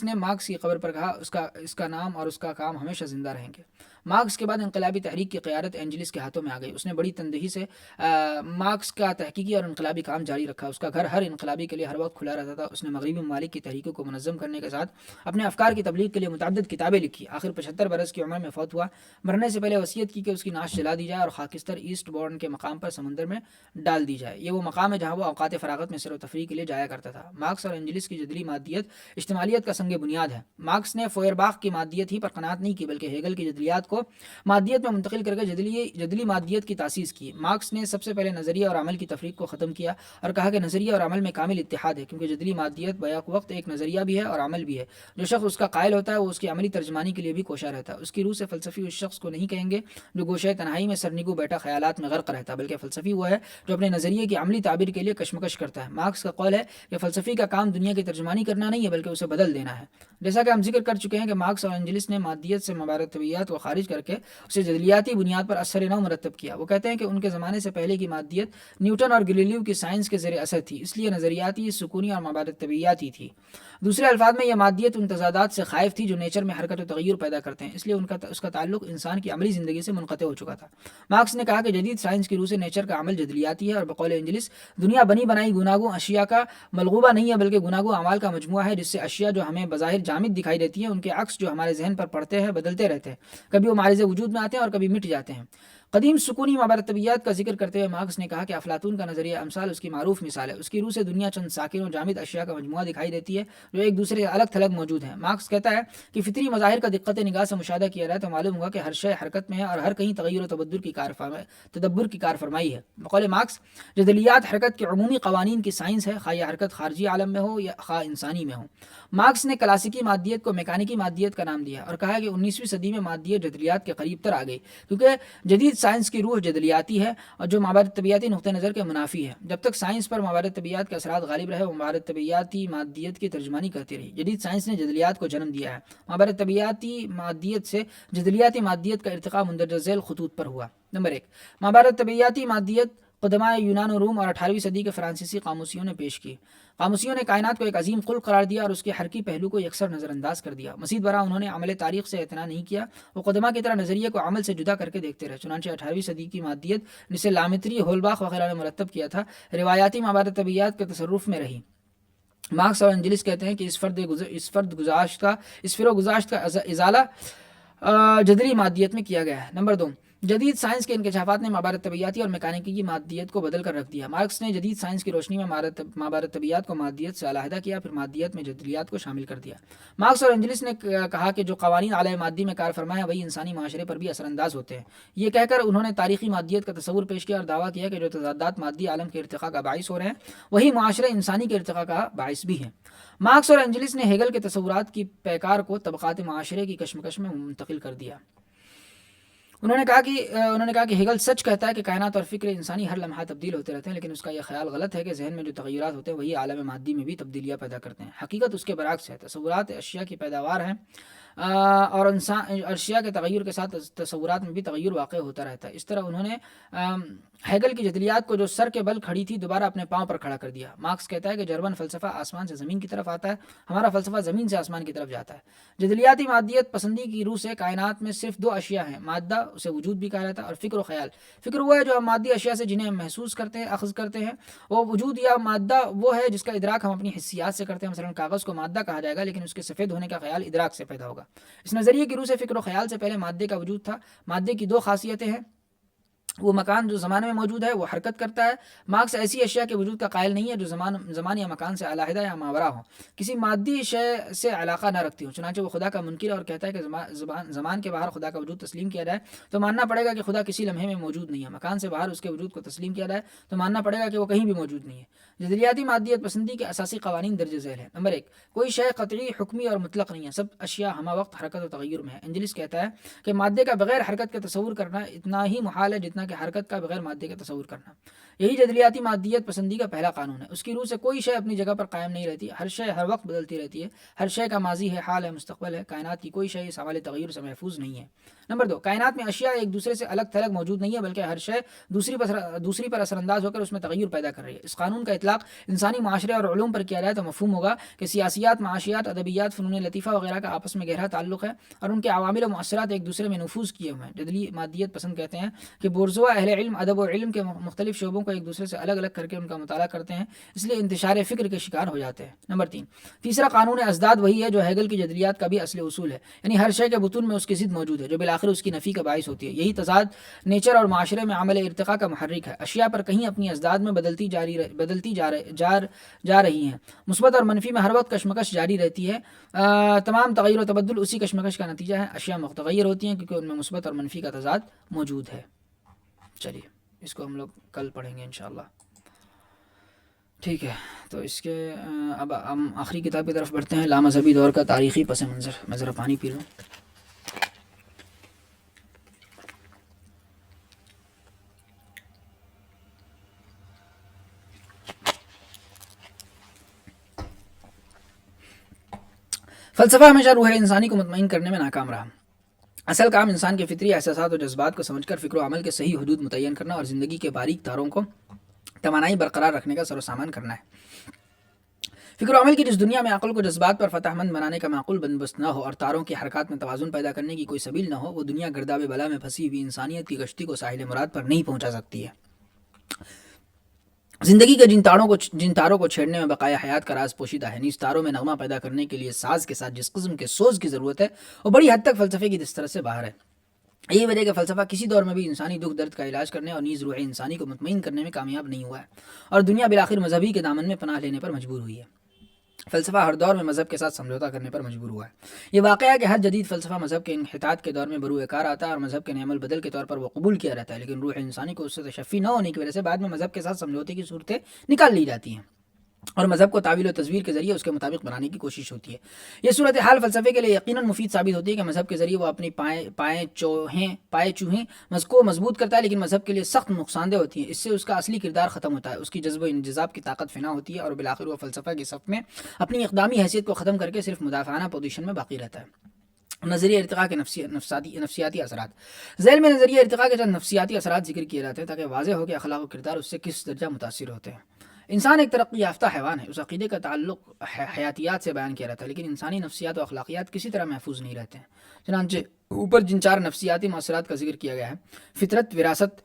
نے مارکس کی قبر پر کہا اس کا نام اور اس کا کام ہمیشہ زندہ رہیں گے. مارکس کے بعد انقلابی تحریک کی قیادت انجلس کے ہاتھوں میں آ گئی. اس نے بڑی تندہی سے مارکس کا تحقیقی اور انقلابی کام جاری رکھا. اس کا گھر ہر انقلابی کے لیے ہر وقت کھلا رہتا تھا. اس نے مغربی ممالک کی تحریکوں کو منظم کرنے کے ساتھ اپنے افکار کی تبلیغ کے لیے متعدد کتابیں لکھی. آخر 75 برس کی عمر میں فوت ہوا. مرنے سے پہلے وصیت کی کہ اس کی نعش جلا دی جائے اور خاکستر ایسٹ بورن کے مقام پر سمندر میں ڈال دی جائے. یہ وہ مقام ہے جہاں وہ اوقات فراغت میں سیر و تفریح کے لیے جایا کرتا تھا. مارکس اور انجلس کی جدلی مادیت اشتمالیت کا سنگ بنیاد ہے. مارکس نے فوئرباخ کی مادیت ہی پر قناعت نہیں کی بلکہ ہیگل کی جدلیات کو مادیت میں منتقل کر کے جدلی مادیت کی تاسیس کی. مارکس نے سب سے پہلے نظریہ اور عمل کی تفریق کو ختم کیا اور کہا کہ نظریہ اور عمل میں کامل اتحاد ہے، کیونکہ جدلی مادیت بیک وقت ایک نظریہ بھی ہے اور عمل بھی ہے. جو شخص اس کا قائل ہوتا ہے وہ اس کی عملی ترجمانی کے لیے بھی کوشاں رہتا ہے. اس کی روح سے فلسفی اس شخص کو نہیں کہیں گے جو گوشہ تنہائی میں سرنگو بیٹھا خیالات میں غرق رہتا، بلکہ فلسفی وہ ہے جو اپنے نظریے کی عملی تعبیر کے لیے کشمکش کرتا ہے. مارکس کا قول ہے کہ فلسفی کا کام دنیا کی ترجمانی کرنا نہیں ہے بلکہ اسے بدل دینا ہے. جیسا کہ ہم ذکر کر چکے ہیں کہ مارکس اور انجلس نے مادیت سے مبارک طبیعت کو خارج کر کے اسے جدلیاتی بنیاد پر اثر نو مرتب کیا. وہ کہتے ہیں کہ ان کے زمانے سے پہلے کی مادیت نیوٹن اور گلیلیو کی سائنس کے زیر اثر تھی، اس لیے نظریاتی، سکونی اور مبارک طبیعیاتی تھی. دوسرے الفاظ میں یہ مادیت ان تضادات سے خائف تھی جو نیچر میں حرکت و تغیر پیدا کرتے ہیں، اس لیے اس کا تعلق انسان کی عملی زندگی سے منقطع ہو چکا تھا. مارکس نے کہا کہ جدید سائنس کی روح سے نیچر کا عمل جدلیاتی ہے اور بقول انجلس دنیا بنی بنائی گناگوں اشیاء کا ملغوبہ نہیں ہے بلکہ گناگوں اعمال کا مجموعہ ہے، جس سے اشیاء جو ہمیں بظاہر جامد دکھائی دیتی ہیں ان کے عکس جو ہمارے ذہن پر پڑتے ہیں بدلتے رہتے ہیں، کبھی وہ معرض وجود میں آتے ہیں اور کبھی مٹ جاتے ہیں. قدیم سکونی مبارک طبیعت کا ذکر کرتے ہوئے مارکس نے کہا کہ افلاطون کا نظریہ امثال اس کی معروف مثال ہے. اس کی روح سے دنیا چند ساکن و جامد اشیاء کا مجموعہ دکھائی دیتی ہے جو ایک دوسرے سے الگ تھلگ موجود ہیں. مارکس کہتا ہے کہ فطری مظاہر کا دقت نگاہ سے مشاہدہ کیا جائے تو معلوم ہوگا کہ ہر شے حرکت میں ہے اور ہر کہیں تغیر و تدبر کی کار فرمائی ہے. بقول مارکس جدلیات حرکت کے عمومی قوانین کی سائنس ہے، خواہ یہ حرکت خارجی عالم میں ہو یا خواہ انسانی میں ہو. مارکس نے کلاسیکی مادیت کو میکانیکی مادیت کا نام دیا اور کہا کہ 19ویں صدی میں مادیت جدلیات کے قریب تر آ گئی کیونکہ جدید سائنس کی روح جدلیاتی ہے اور جو مابعد طبیعیاتی نقطہ نظر کے منافی ہے. جب تک سائنس پر مابعد طبیعیات کے اثرات غالب رہے وہ مابعد طبیعیاتی مادیت کی ترجمانی کرتی رہی. جدید سائنس نے جدلیات کو جنم دیا ہے. مابعد طبیعیاتی مادیت سے جدلیاتی مادیت کا ارتقاء مندرجہ ذیل خطوط پر ہوا. نمبر 1، مابعد طبیعیاتی مادیت قدماء یونان و روم اور 18ویں صدی کے فرانسیسی قاموسیوں نے پیش کی. قاموسیوں نے کائنات کو ایک عظیم خلق قرار دیا اور اس کے حرکی پہلو کو یکسر نظر انداز کر دیا. مزید برآں انہوں نے عمل تاریخ سے اعتنا نہیں کیا، وہ قدماء کی طرح نظریے کو عمل سے جدا کر کے دیکھتے رہے. چنانچہ 18ویں صدی کی مادیت جسے لامتری، ہولباخ وغیرہ نے مرتب کیا تھا، روایاتی مابعد طبیعیات کے تصرف میں رہی. مارکس اور انجلس کہتے ہیں کہ اس فر و گذاشت کا ازالہ جدلی مادیت میں کیا گیا ہے. نمبر 2، جدید سائنس کے انکشافات نے مابعد طبیعیاتی اور میکانیکی کی مادیت کو بدل کر رکھ دیا. مارکس نے جدید سائنس کی روشنی میں مابعد طبیعیات کو مادیت سے علیحدہ کیا، پھر مادیت میں جدلیات کو شامل کر دیا. مارکس اور انجلس نے کہا کہ جو قوانین عالم مادی میں کار فرما ہیں وہی انسانی معاشرے پر بھی اثر انداز ہوتے ہیں. یہ کہہ کر انہوں نے تاریخی مادیت کا تصور پیش کیا اور دعویٰ کیا کہ جو تضادات مادی عالم کے ارتقاء کا باعث ہو رہے ہیں وہی معاشرے انسانی کے ارتقاء کا باعث بھی ہیں. مارکس اور انجلس نے ہیگل کے تصورات کی پیکار کو طبقات معاشرے کی کشمکش میں منتقل کر دیا. انہوں نے کہا کہ ہیگل سچ کہتا ہے کہ کائنات اور فکر انسانی ہر لمحہ تبدیل ہوتے رہتے ہیں، لیکن اس کا یہ خیال غلط ہے کہ ذہن میں جو تغیرات ہوتے ہیں وہی عالم مادی میں بھی تبدیلیاں پیدا کرتے ہیں. حقیقت اس کے برعکس ہے. تصورات اشیاء کی پیداوار ہیں اور انسان اشیاء کے تغیر کے ساتھ تصورات میں بھی تغیر واقع ہوتا رہتا ہے۔ اس طرح انہوں نے ہیگل کی جدلیات کو جو سر کے بل کھڑی تھی دوبارہ اپنے پاؤں پر کھڑا کر دیا۔ مارکس کہتا ہے کہ جرمن فلسفہ آسمان سے زمین کی طرف آتا ہے، ہمارا فلسفہ زمین سے آسمان کی طرف جاتا ہے۔ جدلیاتی مادیت پسندی کی روح سے کائنات میں صرف دو اشیاء ہیں، مادہ، اسے وجود بھی کہا جاتا ہے، اور فکر و خیال۔ فکر وہ ہے جو ہم مادی اشیاء سے جنہیں ہم محسوس کرتے ہیں اخذ کرتے ہیں، وہ وجود یا مادہ وہ ہے جس کا ادراک ہم اپنی حسیات سے کرتے ہیں۔ مثلا کاغذ کو مادہ کہا جائے گا لیکن اس کے سفید ہونے کا خیال ادراک سے پیدا ہوگا۔ اس نظریے کی روح سے فکر و خیال سے پہلے مادے کا وجود تھا۔ مادے کی دو خاصیتیں ہیں، وہ مکان جو زمانے میں موجود ہے وہ حرکت کرتا ہے۔ مارکس ایسی اشیاء کے وجود کا قائل نہیں ہے جو زمان یا مکان سے علیحدہ یا ماورا ہوں، کسی مادی شے سے علاقہ نہ رکھتی ہوں۔ چنانچہ وہ خدا کا منکر ہے اور کہتا ہے کہ زمان کے باہر خدا کا وجود تسلیم کیا جائے تو ماننا پڑے گا کہ خدا کسی لمحے میں موجود نہیں ہے، مکان سے باہر اس کے وجود کو تسلیم کیا جائے تو ماننا پڑے گا کہ وہ کہیں بھی موجود نہیں ہے۔ جدلیاتی مادیت پسندی کے اساسی قوانین درج ذیل ہیں۔ نمبر 1، کوئی شے قطعی، حکمی اور مطلق نہیں ہے، سب اشیاء ہمہ وقت حرکت و تغیر میں ہے۔ انجلس کہتا ہے کہ مادے کا بغیر حرکت کا تصور کرنا اتنا ہی محال ہے جتنا کہ حرکت کا بغیر مادے کا تصور کرنا۔ یہی جدلیاتی مادیت پسندی کا پہلا قانون ہے۔ اس کی روح سے کوئی شے اپنی جگہ پر قائم نہیں رہتی، ہر شے ہر وقت بدلتی رہتی ہے، ہر شے کا ماضی ہے، حال ہے، مستقبل ہے۔ کائنات کی کوئی شے اس حوالے تغیر سے محفوظ نہیں ہے۔ نمبر 2، کائنات میں اشیاء ایک دوسرے سے الگ تھلگ موجود نہیں ہے، بلکہ ہر شے دوسری پر اثر انداز ہو کر اس میں تغیر پیدا کر رہی ہے۔ اس قانون کا اطلاق انسانی معاشرے اور علوم پر کیا جائے تو مفہوم ہوگا کہ سیاسیات، معاشیات، ادبیات، فنون لطیفہ وغیرہ کا آپس میں گہرا تعلق ہے اور ان کے عوامل و مؤثرات ایک دوسرے میں نفوذ کیے ہوئے ہیں۔ جدلی مادیت پسند کہتے ہیں کہ بورژوا اہل علم ادب و علم کے مختلف شعبوں کو ایک دوسرے سے الگ الگ کر کے ان کا مطالعہ کرتے ہیں، اس لیے انتشار فکر کے شکار ہو جاتے ہیں۔ نمبر 3، تیسرا قانون ازداد وہی ہے جو ہیگل کی جدلیات کا بھی اصل اصول ہے، یعنی ہر شے کے بطون میں اس کی ضد موجود ہے جو بالآخر اس کی نفی کا باعث ہوتی ہے۔ یہی تضاد نیچر اور معاشرے میں عمل ارتقاء کا محرک ہے۔ اشیاء پر کہیں اپنی ازداد میں بدلتی جا رہی ہیں، مثبت اور منفی میں ہر وقت کشمکش جاری رہتی ہے۔ تمام تغیر و تبدل اسی کشمکش کا نتیجہ ہے۔ اشیاء متغیر ہوتی ہیں کیونکہ ان میں مثبت اور منفی کا تضاد موجود ہے۔ چلیے اس کو ہم لوگ کل پڑھیں گے انشاءاللہ، ٹھیک ہے؟ تو اس کے اب ہم آخری کتاب کی طرف بڑھتے ہیں، لامذہبی دور کا تاریخی پس منظر۔ میں ذرا پانی پی لوں۔ فلسفہ ہمیشہ روح انسانی کو مطمئن کرنے میں ناکام رہا۔ اصل کام انسان کے فطری احساسات اور جذبات کو سمجھ کر فکر و عمل کے صحیح حدود متعین کرنا اور زندگی کے باریک تاروں کو توانائی برقرار رکھنے کا سر و سامان کرنا ہے۔ فکر و عمل کی جس دنیا میں عقل کو جذبات پر فتح مند بنانے کا معقول بندوبست نہ ہو اور تاروں کی حرکات میں توازن پیدا کرنے کی کوئی سبیل نہ ہو، وہ دنیا گرداب بلا میں پھنسی ہوئی انسانیت کی کشتی کو ساحل مراد پر نہیں پہنچا سکتی ہے۔ زندگی کے جن تاروں کو چھیڑنے میں بقایا حیات کا راز پوشیدہ ہے، نیز تاروں میں نغمہ پیدا کرنے کے لیے ساز کے ساتھ جس قسم کے سوز کی ضرورت ہے وہ بڑی حد تک فلسفے کی دسترس سے باہر ہے۔ یہی وجہ کہ فلسفہ کسی دور میں بھی انسانی دکھ درد کا علاج کرنے اور نیز روح انسانی کو مطمئن کرنے میں کامیاب نہیں ہوا ہے اور دنیا بالآخر مذہبی کے دامن میں پناہ لینے پر مجبور ہوئی ہے۔ فلسفہ ہر دور میں مذہب کے ساتھ سمجھوتہ کرنے پر مجبور ہوا ہے۔ یہ واقعہ ہے کہ ہر جدید فلسفہ مذہب کے انحطاط کے دور میں بروئے کار آتا ہے اور مذہب کے نعم البدل کے طور پر وہ قبول کیا جاتا ہے، لیکن روح انسانی کو اس سے تشفی نہ ہونے کی وجہ سے بعد میں مذہب کے ساتھ سمجھوتے کی صورتیں نکال لی جاتی ہیں اور مذہب کو تعویل و تصویر کے ذریعے اس کے مطابق بنانے کی کوشش ہوتی ہے۔ یہ صورتحال فلسفے کے لیے یقیناً مفید ثابت ہوتی ہے کہ مذہب کے ذریعے وہ اپنی پائے چوہیں کو مضبوط کرتا ہے، لیکن مذہب کے لیے سخت نقصان دہ ہوتی ہیں۔ اس سے اس کا اصلی کردار ختم ہوتا ہے، اس کی جذب و انجذاب کی طاقت فنا ہوتی ہے اور بالآخر وہ فلسفہ کی صف میں اپنی اقدامی حیثیت کو ختم کر کے صرف مدافعانہ پوزیشن میں باقی رہتا ہے۔ نظریہ ارتقاء کے نفسیاتی اثرات۔ ذیل میں نظریہ ارتقاء کے چند نفسیاتی اثرات ذکر کیے جاتے ہیں تاکہ واضح ہو کہ اخلاق و کردار اس سے کس درجہ متاثر ہوتے ہیں۔ انسان ایک ترقی یافتہ حیوان ہے، اس عقیدے کا تعلق حیاتیات سے بیان کیا جاتا ہے، لیکن انسانی نفسیات و اخلاقیات کسی طرح محفوظ نہیں رہتے ہیں۔ چنانچہ اوپر جن 4 نفسیاتی مؤثرات کا ذکر کیا گیا ہے، فطرت، وراثت،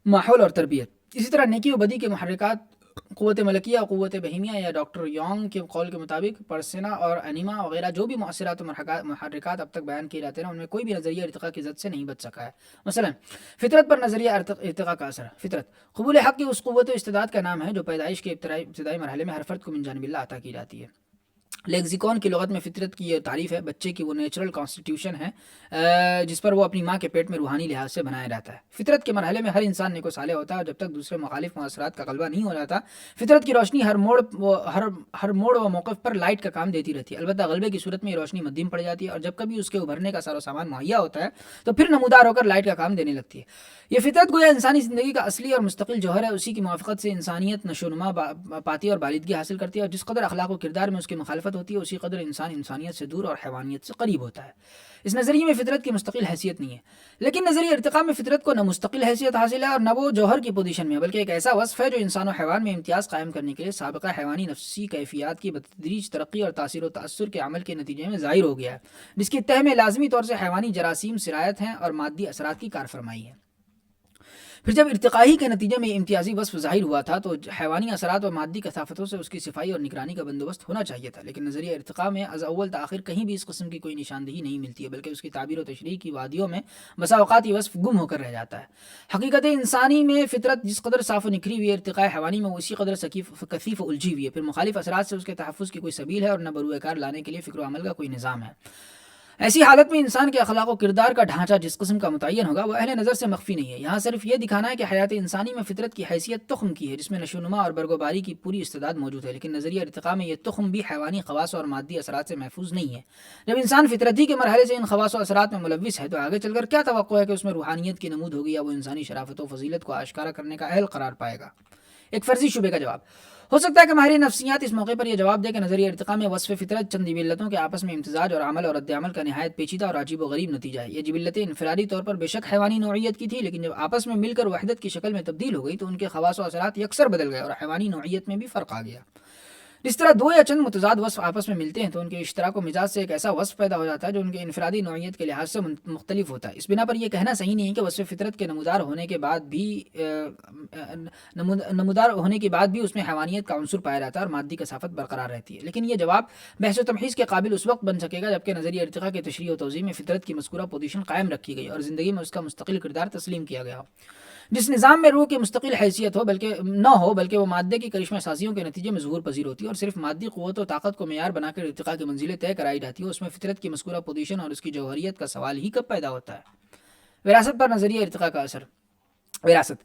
ماحول اور تربیت، اسی طرح نیکی و بدی کے محرکات، قوت ملکیہ اور قوت بہیمیہ یا ڈاکٹر یونگ کے قول کے مطابق پرسنا اور انیما وغیرہ جو بھی مؤثرات و محرکات اب تک بیان کیے جاتے ہیں ان میں کوئی بھی نظریہ ارتقاء کی زد سے نہیں بچ سکا ہے۔ مثلا فطرت پر نظریہ ارتقاء کا اثر۔ فطرت قبول حق کی اس قوت و استعداد کا نام ہے جو پیدائش کے ابتدائی مرحلے میں ہر فرد کو من جانب اللہ عطا کی جاتی ہے۔ لیگزیکون کی لغت میں فطرت کی یہ تعریف ہے بچے کی وہ نیچرل کانسٹیٹیوشن ہے جس پر وہ اپنی ماں کے پیٹ میں روحانی لحاظ سے بنایا جاتا ہے۔ فطرت کے مرحلے میں ہر انسان نیک و صالح ہوتا ہے اور جب تک دوسرے مخالف مؤثرات کا غلبہ نہیں ہو جاتا فطرت کی روشنی ہر موڑ و موقف پر لائٹ کا کام دیتی رہتی ہے۔ البتہ غلبے کی صورت میں یہ روشنی مدھم پڑ جاتی ہے اور جب کبھی اس کے ابھرنے کا سارا سامان مہیا ہوتا ہے تو پھر نمودار ہو کر لائٹ کا کام دینے لگتی ہے۔ یہ فطرت گویا انسانی زندگی کا اصلی اور مستقل جوہر ہے، اسی کی موافقت سے انسانیت نشو و نما پاتی اور بالغی حاصل کرتی ہے اور جس قدر اخلاق و کردار میں اس کی مخالفت شرافت ہوتی ہے اسی قدر انسان انسانیت سے دور اور حیوانیت سے قریب ہوتا ہے۔ اس نظریے میں فطرت کی مستقل حیثیت نہیں ہے، لیکن نظریہ ارتقاء میں فطرت کو نہ مستقل حیثیت حاصل ہے اور نہ وہ جوہر کی پوزیشن میں ہے، بلکہ ایک ایسا وصف ہے جو انسان و حیوان میں امتیاز قائم کرنے کے لیے سابقہ حیوانی نفسی کیفیات کی بتدریج ترقی اور تاثیر و تأثر کے عمل کے نتیجے میں ظاہر ہو گیا ہے، جس کی تہ میں لازمی طور سے حیوانی جراثیم سرایت ہیں اور مادی اثرات کی کار فرمائی ہے۔ پھر جب ارتقائی کے نتیجے میں امتیازی وصف ظاہر ہوا تھا تو حیوانی اثرات اور مادی کثافتوں سے اس کی صفائی اور نگرانی کا بندوبست ہونا چاہیے تھا، لیکن نظریہ ارتقاء میں از اول تاخر کہیں بھی اس قسم کی کوئی نشاندہی نہیں ملتی ہے، بلکہ اس کی تعبیر و تشریح کی وادیوں میں بسا اوقات یہ وصف گم ہو کر رہ جاتا ہے۔ حقیقت انسانی میں فطرت جس قدر صاف و نکھری ہوئی ہے، ارتقاء حیوانی میں اسی قدر کثیف و الجھی ہوئی ہے، پھر مخالف اثرات سے اس کے تحفظ کی کوئی سبیل ہے اور نہ بروئے کار لانے کے لیے فکر و عمل کا کوئی نظام ہے۔ ایسی حالت میں انسان کے اخلاق و کردار کا ڈھانچہ جس قسم کا متعین ہوگا وہ اہل نظر سے مخفی نہیں ہے، یہاں صرف یہ دکھانا ہے کہ حیات انسانی میں فطرت کی حیثیت تخم کی ہے جس میں نشو و نما اور برگ و باری کی پوری استعداد موجود ہے، لیکن نظریہ ارتقاء میں یہ تخم بھی حیوانی خواص اور مادی اثرات سے محفوظ نہیں ہے۔ جب انسان فطرتی کے مرحلے سے ان خواص و اثرات میں ملوث ہے تو آگے چل کر کیا توقع ہے کہ اس میں روحانیت کی نمود ہوگی یا وہ انسانی شرافت و فضیلت کو آشکارا کرنے کا اہل قرار پائے گا؟ ایک فرضی شبے کا جواب ہو سکتا ہے کہ ماہرین نفسیات اس موقع پر یہ جواب دے کہ نظریہ ارتقاء میں وصف فطرت چند جبلتوں کے آپس میں امتزاج اور عمل اور رد عمل کا نہایت پیچیدہ اور عجیب و غریب نتیجہ ہے۔ یہ جبلتیں انفرادی طور پر بے شک حیوانی نوعیت کی تھی، لیکن جب آپس میں مل کر وحدت کی شکل میں تبدیل ہو گئی تو ان کے خواص و اثرات یکسر بدل گئے اور حیوانی نوعیت میں بھی فرق آ گیا۔ جس طرح دو یا چند متضاد وصف آپس میں ملتے ہیں تو ان کے اشتراک و مزاج سے ایک ایسا وصف پیدا ہو جاتا ہے جو ان کے انفرادی نوعیت کے لحاظ سے مختلف ہوتا ہے۔ اس بنا پر یہ کہنا صحیح نہیں ہے کہ وصف فطرت کے نمودار ہونے کے بعد بھی اس میں حیوانیت کا عنصر پایا جاتا ہے اور مادی کثافت برقرار رہتی ہے، لیکن یہ جواب بحث و تمحیص کے قابل اس وقت بن سکے گا جبکہ نظریہ ارتقاء کے تشریح و توضیح میں فطرت کی مذکورہ پوزیشن قائم رکھی گئی اور زندگی میں اس کا مستقل کردار تسلیم کیا گیا ہو۔ جس نظام میں روح کی مستقل حیثیت بلکہ وہ مادے کی کرشمہ سازیوں کے نتیجے میں ظہور پذیر ہوتی ہے اور صرف مادی قوت و طاقت کو معیار بنا کر ارتقاء کی منزلیں طے کرائی جاتی ہے، اس میں فطرت کی مذکورہ پوزیشن اور اس کی جوہریت کا سوال ہی کب پیدا ہوتا ہے؟ وراثت پر نظریہ ارتقاء کا اثر۔ وراثت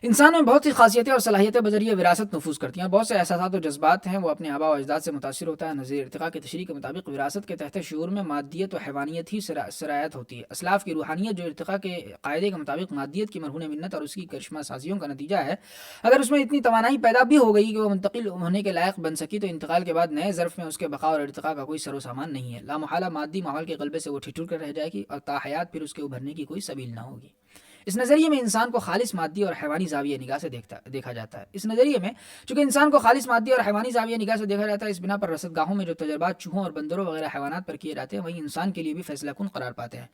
انسان میں بہت سی خاصیتیں اور صلاحیتیں بذریعہ وراثت نفوذ کرتی ہیں، بہت سے احساسات و جذبات ہیں وہ اپنے آباء و اجداد سے متاثر ہوتا ہے۔ نظریہ ارتقاء کی تشریح کے مطابق وراثت کے تحت شعور میں مادیت و حیوانیت ہی سرایت ہوتی ہے۔ اسلاف کی روحانیت جو ارتقاء کے قاعدے کے مطابق مادیت کی مرہون منت اور اس کی کرشمہ سازیوں کا نتیجہ ہے، اگر اس میں اتنی توانائی پیدا بھی ہو گئی کہ وہ منتقل ہونے کے لائق بن سکی تو انتقال کے بعد نئے ظرف میں اس کے بقاء اور ارتقاء کا کوئی سر و سامان نہیں ہے۔ لامحالہ مادی ماحول کے غلبے سے وہ ٹھٹر کر رہ جائے گی اور تا حیات پھر اس کے ابھرنے کی کوئی سبیل نہ ہوگی۔ اس نظریے میں انسان کو خالص مادی اور حیوانی زاویہ نگاہ سے دیکھا جاتا ہے۔ اس نظریے میں چونکہ انسان کو خالص مادی اور حیوانی زاویہ نگاہ سے دیکھا جاتا ہے، اس بنا پر رصدگاہوں میں جو تجربات چوہوں اور بندروں وغیرہ حیوانات پر کیے جاتے ہیں وہی انسان کے لیے بھی فیصلہ کن قرار پاتے ہیں۔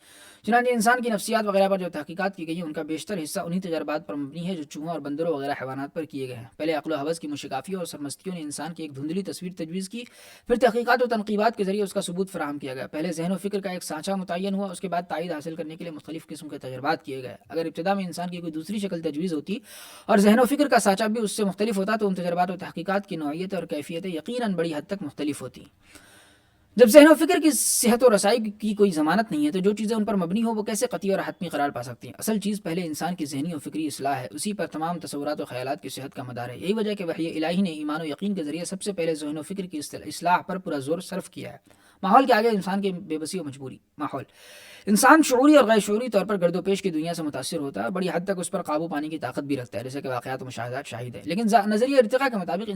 چنانچہ انسان کی نفسیات وغیرہ پر جو تحقیقات کی گئی ہیں ان کا بیشتر حصہ انہی تجربات پر مبنی ہے جو چوہوں اور بندروں وغیرہ حیوانات پر کیے گئے ہیں۔ پہلے عقل و ہوس کی مشکافیوں اور سرمستیوں نے انسان کی ایک دھندلی تصویر تجویز کی، پھر تحقیقات و تنقیبات کے ذریعے اس کا ثبوت فراہم کیا گیا۔ پہلے ذہن و فکر کا ایک سانچہ متعین ہوا، اس کے بعد تائید حاصل کرنے کے لیے مختلف قسم کے تجربات کیے گئے۔ اگر ابتدا میں انسان کی کوئی دوسری شکل تجویز ہوتی اور ذہن و فکر کا سانچہ بھی اس سے مختلف ہوتا تو ان تجربات و تحقیقات کی نوعیت اور کیفیتیں یقیناً بڑی حد تک مختلف ہوتی۔ جب ذہن و فکر کی صحت و رسائی کی کوئی ضمانت نہیں ہے تو جو چیزیں ان پر مبنی ہو وہ کیسے قطعی اور حتمی قرار پا سکتی ہیں؟ اصل چیز پہلے انسان کی ذہنی و فکری اصلاح ہے، اسی پر تمام تصورات و خیالات کی صحت کا مدار ہے۔ یہی وجہ ہے کہ وحی الہی نے ایمان و یقین کے ذریعے سب سے پہلے ذہن و فکر کی اصلاح پر پورا زور صرف کیا ہے۔ ماحول کے آگے انسان کی بے بسی و مجبوری۔ ماحول انسان شعوری اور غیر شعوری طور پر گرد و پیش کی دنیا سے متاثر ہوتا ہے اور بڑی حد تک اس پر قابو پانے کی طاقت بھی رکھتا ہے، جیسے کہ واقعات و مشاہدات شاہد ہے۔ لیکن نظریہ ارتقاء کے مطابق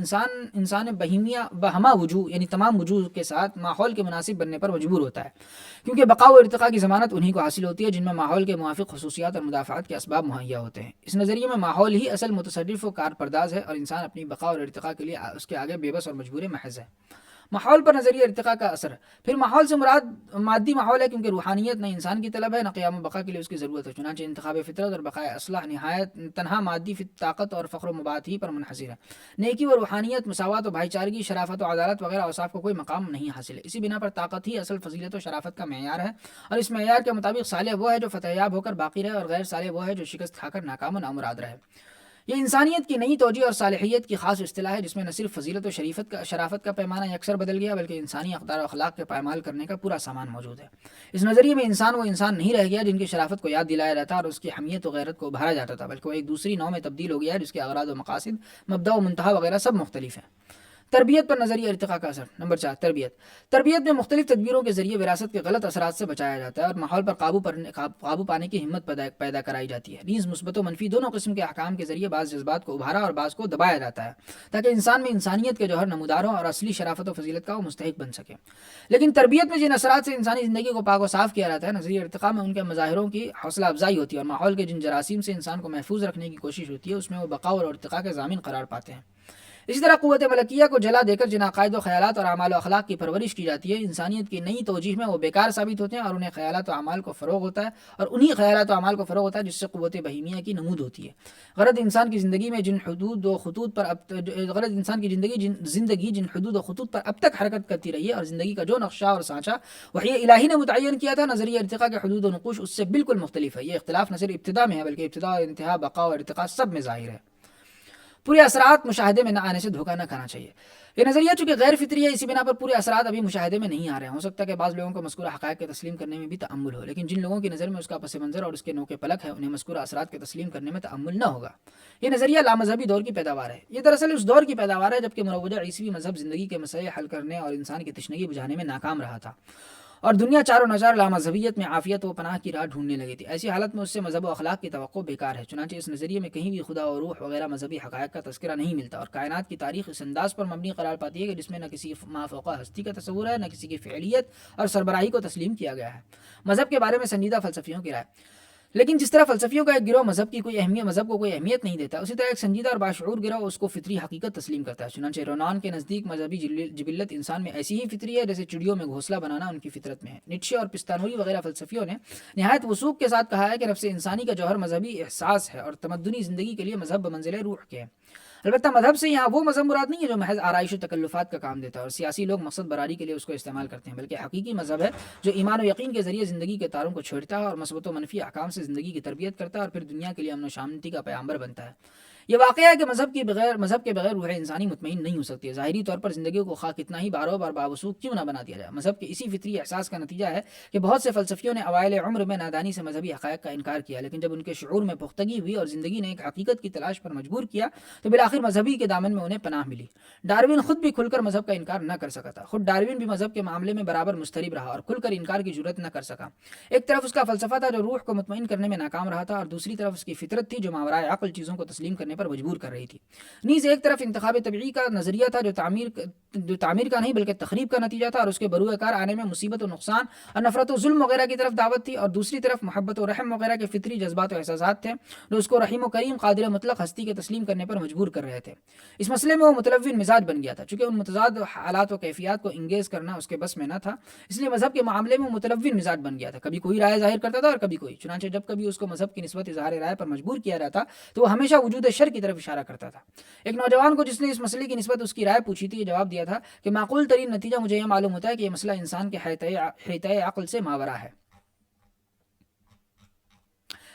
انسان بہما وجوہ یعنی تمام وجوہ کے ساتھ ماحول کے مناسب بننے پر مجبور ہوتا ہے، کیونکہ بقاء و ارتقاء کی ضمانت انہی کو حاصل ہوتی ہے جن میں ماحول کے موافق خصوصیات اور مدافعات کے اسباب مہیا ہوتے ہیں۔ اس نظریے میں ماحول ہی اصل متصرف و کارپرداز ہے اور انسان اپنی بقاء اور ارتقاء کے لیے اس کے آگے بے بس اور مجبور محض ہے۔ ماحول پر نظریہ ارتقاء کا اثر۔ پھر ماحول سے مراد مادی ماحول ہے، کیونکہ روحانیت نہ انسان کی طلب ہے نہ قیام و بقا کے لیے اس کی ضرورت ہے، چنانچہ انتخاب فطرت اور بقائے اصلاح نہایت تنہا مادی طاقت اور فخر و مباحث ہی پر منحصر ہے۔ نیکی و روحانیت، مساوات و بھائی چارگی، شرافت و عدالت وغیرہ اوصاف کو کوئی مقام نہیں حاصل ہے۔ اسی بنا پر طاقت ہی اصل فضیلت و شرافت کا معیار ہے اور اس معیار کے مطابق صالح وہ ہے جو فتح یاب ہو کر باقی رہے اور غیر صالح وہ ہے جو شکست کھا کر ناکام و نامراد رہے۔ یہ انسانیت کی نئی توجہ اور صالحیت کی خاص اصطلاح ہے جس میں نہ صرف فضیلت و شرافت کا پیمانہ یکسر بدل گیا بلکہ انسانی اقدار و اخلاق کے پائمال کرنے کا پورا سامان موجود ہے۔ اس نظریے میں انسان وہ انسان نہیں رہ گیا جن کی شرافت کو یاد دلایا جاتا اور اس کی حمیت و غیرت کو ابھارا جاتا تھا، بلکہ وہ ایک دوسری نوع میں تبدیل ہو گیا ہے جس کے اغراض و مقاصد، مبدا و منتہا وغیرہ سب مختلف ہیں۔ تربیت پر نظریہ ارتقاء کا اثر۔ نمبر 4، تربیت میں مختلف تدبیروں کے ذریعے وراثت کے غلط اثرات سے بچایا جاتا ہے اور ماحول پر قابو پانے کی ہمت پیدا کرائی جاتی ہے۔ نیز مثبت و منفی دونوں قسم کے احکام کے ذریعے بعض جذبات کو ابھارا اور بعض کو دبایا جاتا ہے تاکہ انسان میں انسانیت کے جوہر نمودار ہوں اور اصلی شرافت و فضیلت کا وہ مستحق بن سکے۔ لیکن تربیت میں جن اثرات سے انسانی زندگی کو پاک و صاف کیا جاتا ہے، نظریہ ارتقاء میں ان کے مظاہروں کی حوصلہ افزائی ہوتی ہے اور ماحول کے جن جراثیم سے انسان کو محفوظ رکھنے کی کوشش ہوتی ہے اس میں وہ بقا اور ارتقاء کے ضامن قرار پاتے ہیں۔ اسی طرح قوت ملکیہ کو جلا دے کر جن عقائد و خیالات اور اعمال و اخلاق کی پرورش کی جاتی ہے، انسانیت کی نئی توجیہ میں وہ بیکار ثابت ہوتے ہیں اور انہیں خیالات و اعمال کو فروغ ہوتا ہے اور انہی خیالات و اعمال کو فروغ ہوتا ہے جس سے قوت بہیمیہ کی نمود ہوتی ہے۔ غرض انسان کی زندگی میں جن حدود و خطوط پر اب تک حرکت کرتی رہی ہے اور زندگی کا جو نقشہ اور سانچہ وحی الہی نے متعین کیا تھا، نظریہ ارتقاء کے حدود و نقوش اس سے بالکل مختلف ہے۔ یہ اختلاف نہ صرف ابتدا میں ہے بلکہ ابتدا اور انتہا، بقا اور ارتقاء سب میں ظاہر ہے۔ پورے اثرات مشاہدے میں نہ آنے سے دھوکہ نہ کھانا چاہیے۔ یہ نظریہ چونکہ غیر فطری ہے، اسی بنا پر پورے اثرات ابھی مشاہدے میں نہیں آ رہے ہیں۔ ہو سکتا ہے کہ بعض لوگوں کو مذکورہ حقائق کے تسلیم کرنے میں بھی تأمل ہو، لیکن جن لوگوں کی نظر میں اس کا پس منظر اور اس کے نوک پلک ہے انہیں مذکورہ اثرات کے تسلیم کرنے میں تأمل نہ ہوگا۔ یہ نظریہ لامذہبی دور کی پیداوار ہے۔ یہ دراصل اس دور کی پیداوار ہے جبکہ مروجہ عیسوی مذہب زندگی کے مسائل حل کرنے اور انسان کی تشنگی بجھانے میں ناکام رہا تھا اور دنیا چاروں نچار لامذہبیت میں عافیت و پناہ کی راہ ڈھونڈنے لگی تھی۔ ایسی حالت میں اس سے مذہب و اخلاق کی توقع بیکار ہے۔ چنانچہ اس نظریے میں کہیں بھی خدا و روح وغیرہ مذہبی حقائق کا تذکرہ نہیں ملتا اور کائنات کی تاریخ اس انداز پر مبنی قرار پاتی ہے کہ جس میں نہ کسی ما فوق ہستی کا تصور ہے، نہ کسی کی فعلیت اور سربراہی کو تسلیم کیا گیا ہے۔ مذہب کے بارے میں سنجیدہ فلسفیوں کی رائے۔ لیکن جس طرح فلسفیوں کا ایک گروہ مذہب کو کوئی اہمیت نہیں دیتا، اسی طرح ایک سنجیدہ اور باشعور گروہ اس کو فطری حقیقت تسلیم کرتا ہے۔ چنانچہ رونان کے نزدیک مذہبی جبلت انسان میں ایسی ہی فطری ہے جیسے چڑیوں میں گھونسلہ بنانا ان کی فطرت میں ہے۔ نیٹشے اور پستانوئی وغیرہ فلسفیوں نے نہایت وثوق کے ساتھ کہا ہے کہ نفس انسانی کا جوہر مذہبی احساس ہے اور تمدنی زندگی کے لیے مذہب بمنزلِ روح کے ہے۔ البتہ مذہب سے یہاں وہ مذہب مراد نہیں ہے جو محض آرائش و تکلفات کا کام دیتا ہے اور سیاسی لوگ مقصد براری کے لیے اس کو استعمال کرتے ہیں، بلکہ حقیقی مذہب ہے جو ایمان و یقین کے ذریعے زندگی کے تاروں کو چھیڑتا ہے اور مثبت و منفی احکام سے زندگی کی تربیت کرتا ہے اور پھر دنیا کے لیے امن و شانتی کا پیغمبر بنتا ہے۔ یہ واقعہ ہے کہ مذہب کے بغیر روح انسانی مطمئن نہیں ہو سکتی ہے۔ ظاہری طور پر زندگی کو خواہ کتنا ہی باروب اور باوسوق کیوں نہ بنا دیا جائے، مذہب کے اسی فطری احساس کا نتیجہ ہے کہ بہت سے فلسفیوں نے اوائل عمر میں نادانی سے مذہبی حقائق کا انکار کیا، لیکن جب ان کے شعور میں پختگی ہوئی اور زندگی نے ایک حقیقت کی تلاش پر مجبور کیا تو بالآخر مذہبی کے دامن میں انہیں پناہ ملی۔ ڈارون خود بھی کھل کر مذہب کا انکار نہ کر سکا تھا، خود ڈارون بھی مذہب کے معاملے میں برابر مضطرب رہا اور کھل کر انکار کی جرأت نہ کر سکا۔ ایک طرف اس کا فلسفہ تھا جو روح کو مطمئن کرنے میں ناکام رہا تھا اور دوسری طرف اس کی فطرت تھی جو ماورائے عقل چیزوں کو تسلیم کرنے پر مجبور کر رہی تھی۔ نیز ایک طرف انتخاب طبیعی کا نظریہ تھا جو تعمیر کا نہیں بلکہ تخریب کا نتیجہ تھا اور اس کے بروئے کار آنے میں مصیبت و نقصان اور نفرت و ظلم وغیرہ کی طرف دعوت تھی، اور دوسری طرف محبت و رحم وغیرہ کے فطری جذبات و احساسات تھے جو اس کو رحیم و کریم قادر مطلق ہستی کے تسلیم کرنے پر مجبور کر رہے تھے۔ اس مسئلے میں وہ متلون مزاج بن گیا تھا۔ چونکہ ان متضاد حالات و کیفیات کو انگیز کرنا اس کے بس میں نہ تھا، اس لیے مذہب کے معاملے میں وہ متلون مزاج بن گیا تھا۔ کبھی کوئی رائے ظاہر کرتا تھا اور کبھی کوئی، چنانچہ جب کبھی اس کو مذہب کی نسبت اظہار رائے پر مجبور کیا جاتا تو وہ ہمیشہ وجود شر کی طرف اشارہ کرتا تھا۔ ایک نوجوان کو جس نے اس مسئلے کی نسبت اس کی رائے پوچھی تھی، یہ جواب دیا تھا کہ معقول ترین نتیجہ مجھے یہ معلوم ہوتا ہے کہ یہ مسئلہ انسان کے حیطۂ عقل سے ماورا ہے،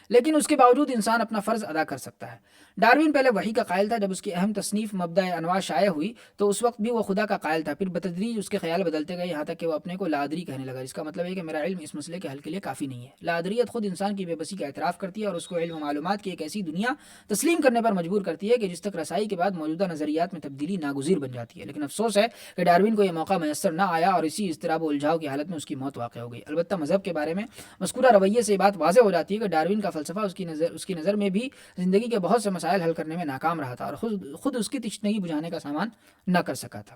لیکن اس کے باوجود انسان اپنا فرض ادا کر سکتا ہے۔ ڈارون پہلے وحی کا قائل تھا۔ جب اس کی اہم تصنیف مبدأ انواع شائع ہوئی تو اس وقت بھی وہ خدا کا قائل تھا، پھر بتدریج اس کے خیال بدلتے گئے یہاں تک کہ وہ اپنے کو لا ادری کہنے لگا، جس کا مطلب ہے کہ میرا علم اس مسئلے کے حل کے لیے کافی نہیں ہے۔ لا ادریت خود انسان کی بے بسی کا اعتراف کرتی ہے اور اس کو علم و معلومات کی ایک ایسی دنیا تسلیم کرنے پر مجبور کرتی ہے کہ جس تک رسائی کے بعد موجودہ نظریات میں تبدیلی ناگزیر بن جاتی ہے۔ لیکن افسوس ہے کہ ڈارون کو یہ موقع میسر نہ آیا اور اسی اضطراب و الجھاؤ کی حالت میں اس کی موت واقع ہو گئی۔ البتہ مذہب کے بارے میں مذکورہ رویے سے یہ بات واضح ہو جاتی ہے کہ ڈارون کا فلسفہ اس کی نظر میں بھی زندگی کے بہت سے مسائل حل کرنے میں ناکام رہا تھا اور خود اس کی تشنگی بجھانے کا سامان نہ کر سکا تھا۔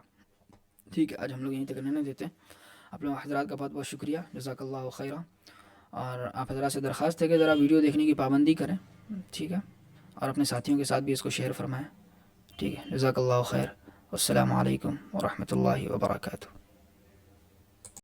ٹھیک ہے، آج ہم لوگ یہیں تک رہنے دیتے ہیں۔ آپ لوگ حضرات کا بہت بہت شکریہ، جزاک اللہ خیرہ، اور آپ حضرات سے درخواست ہے کہ ذرا ویڈیو دیکھنے کی پابندی کریں، ٹھیک ہے، اور اپنے ساتھیوں کے ساتھ بھی اس کو شیئر فرمائیں، ٹھیک ہے، جزاک اللہ خیر، السلام علیکم ورحمۃ اللہ وبرکاتہ۔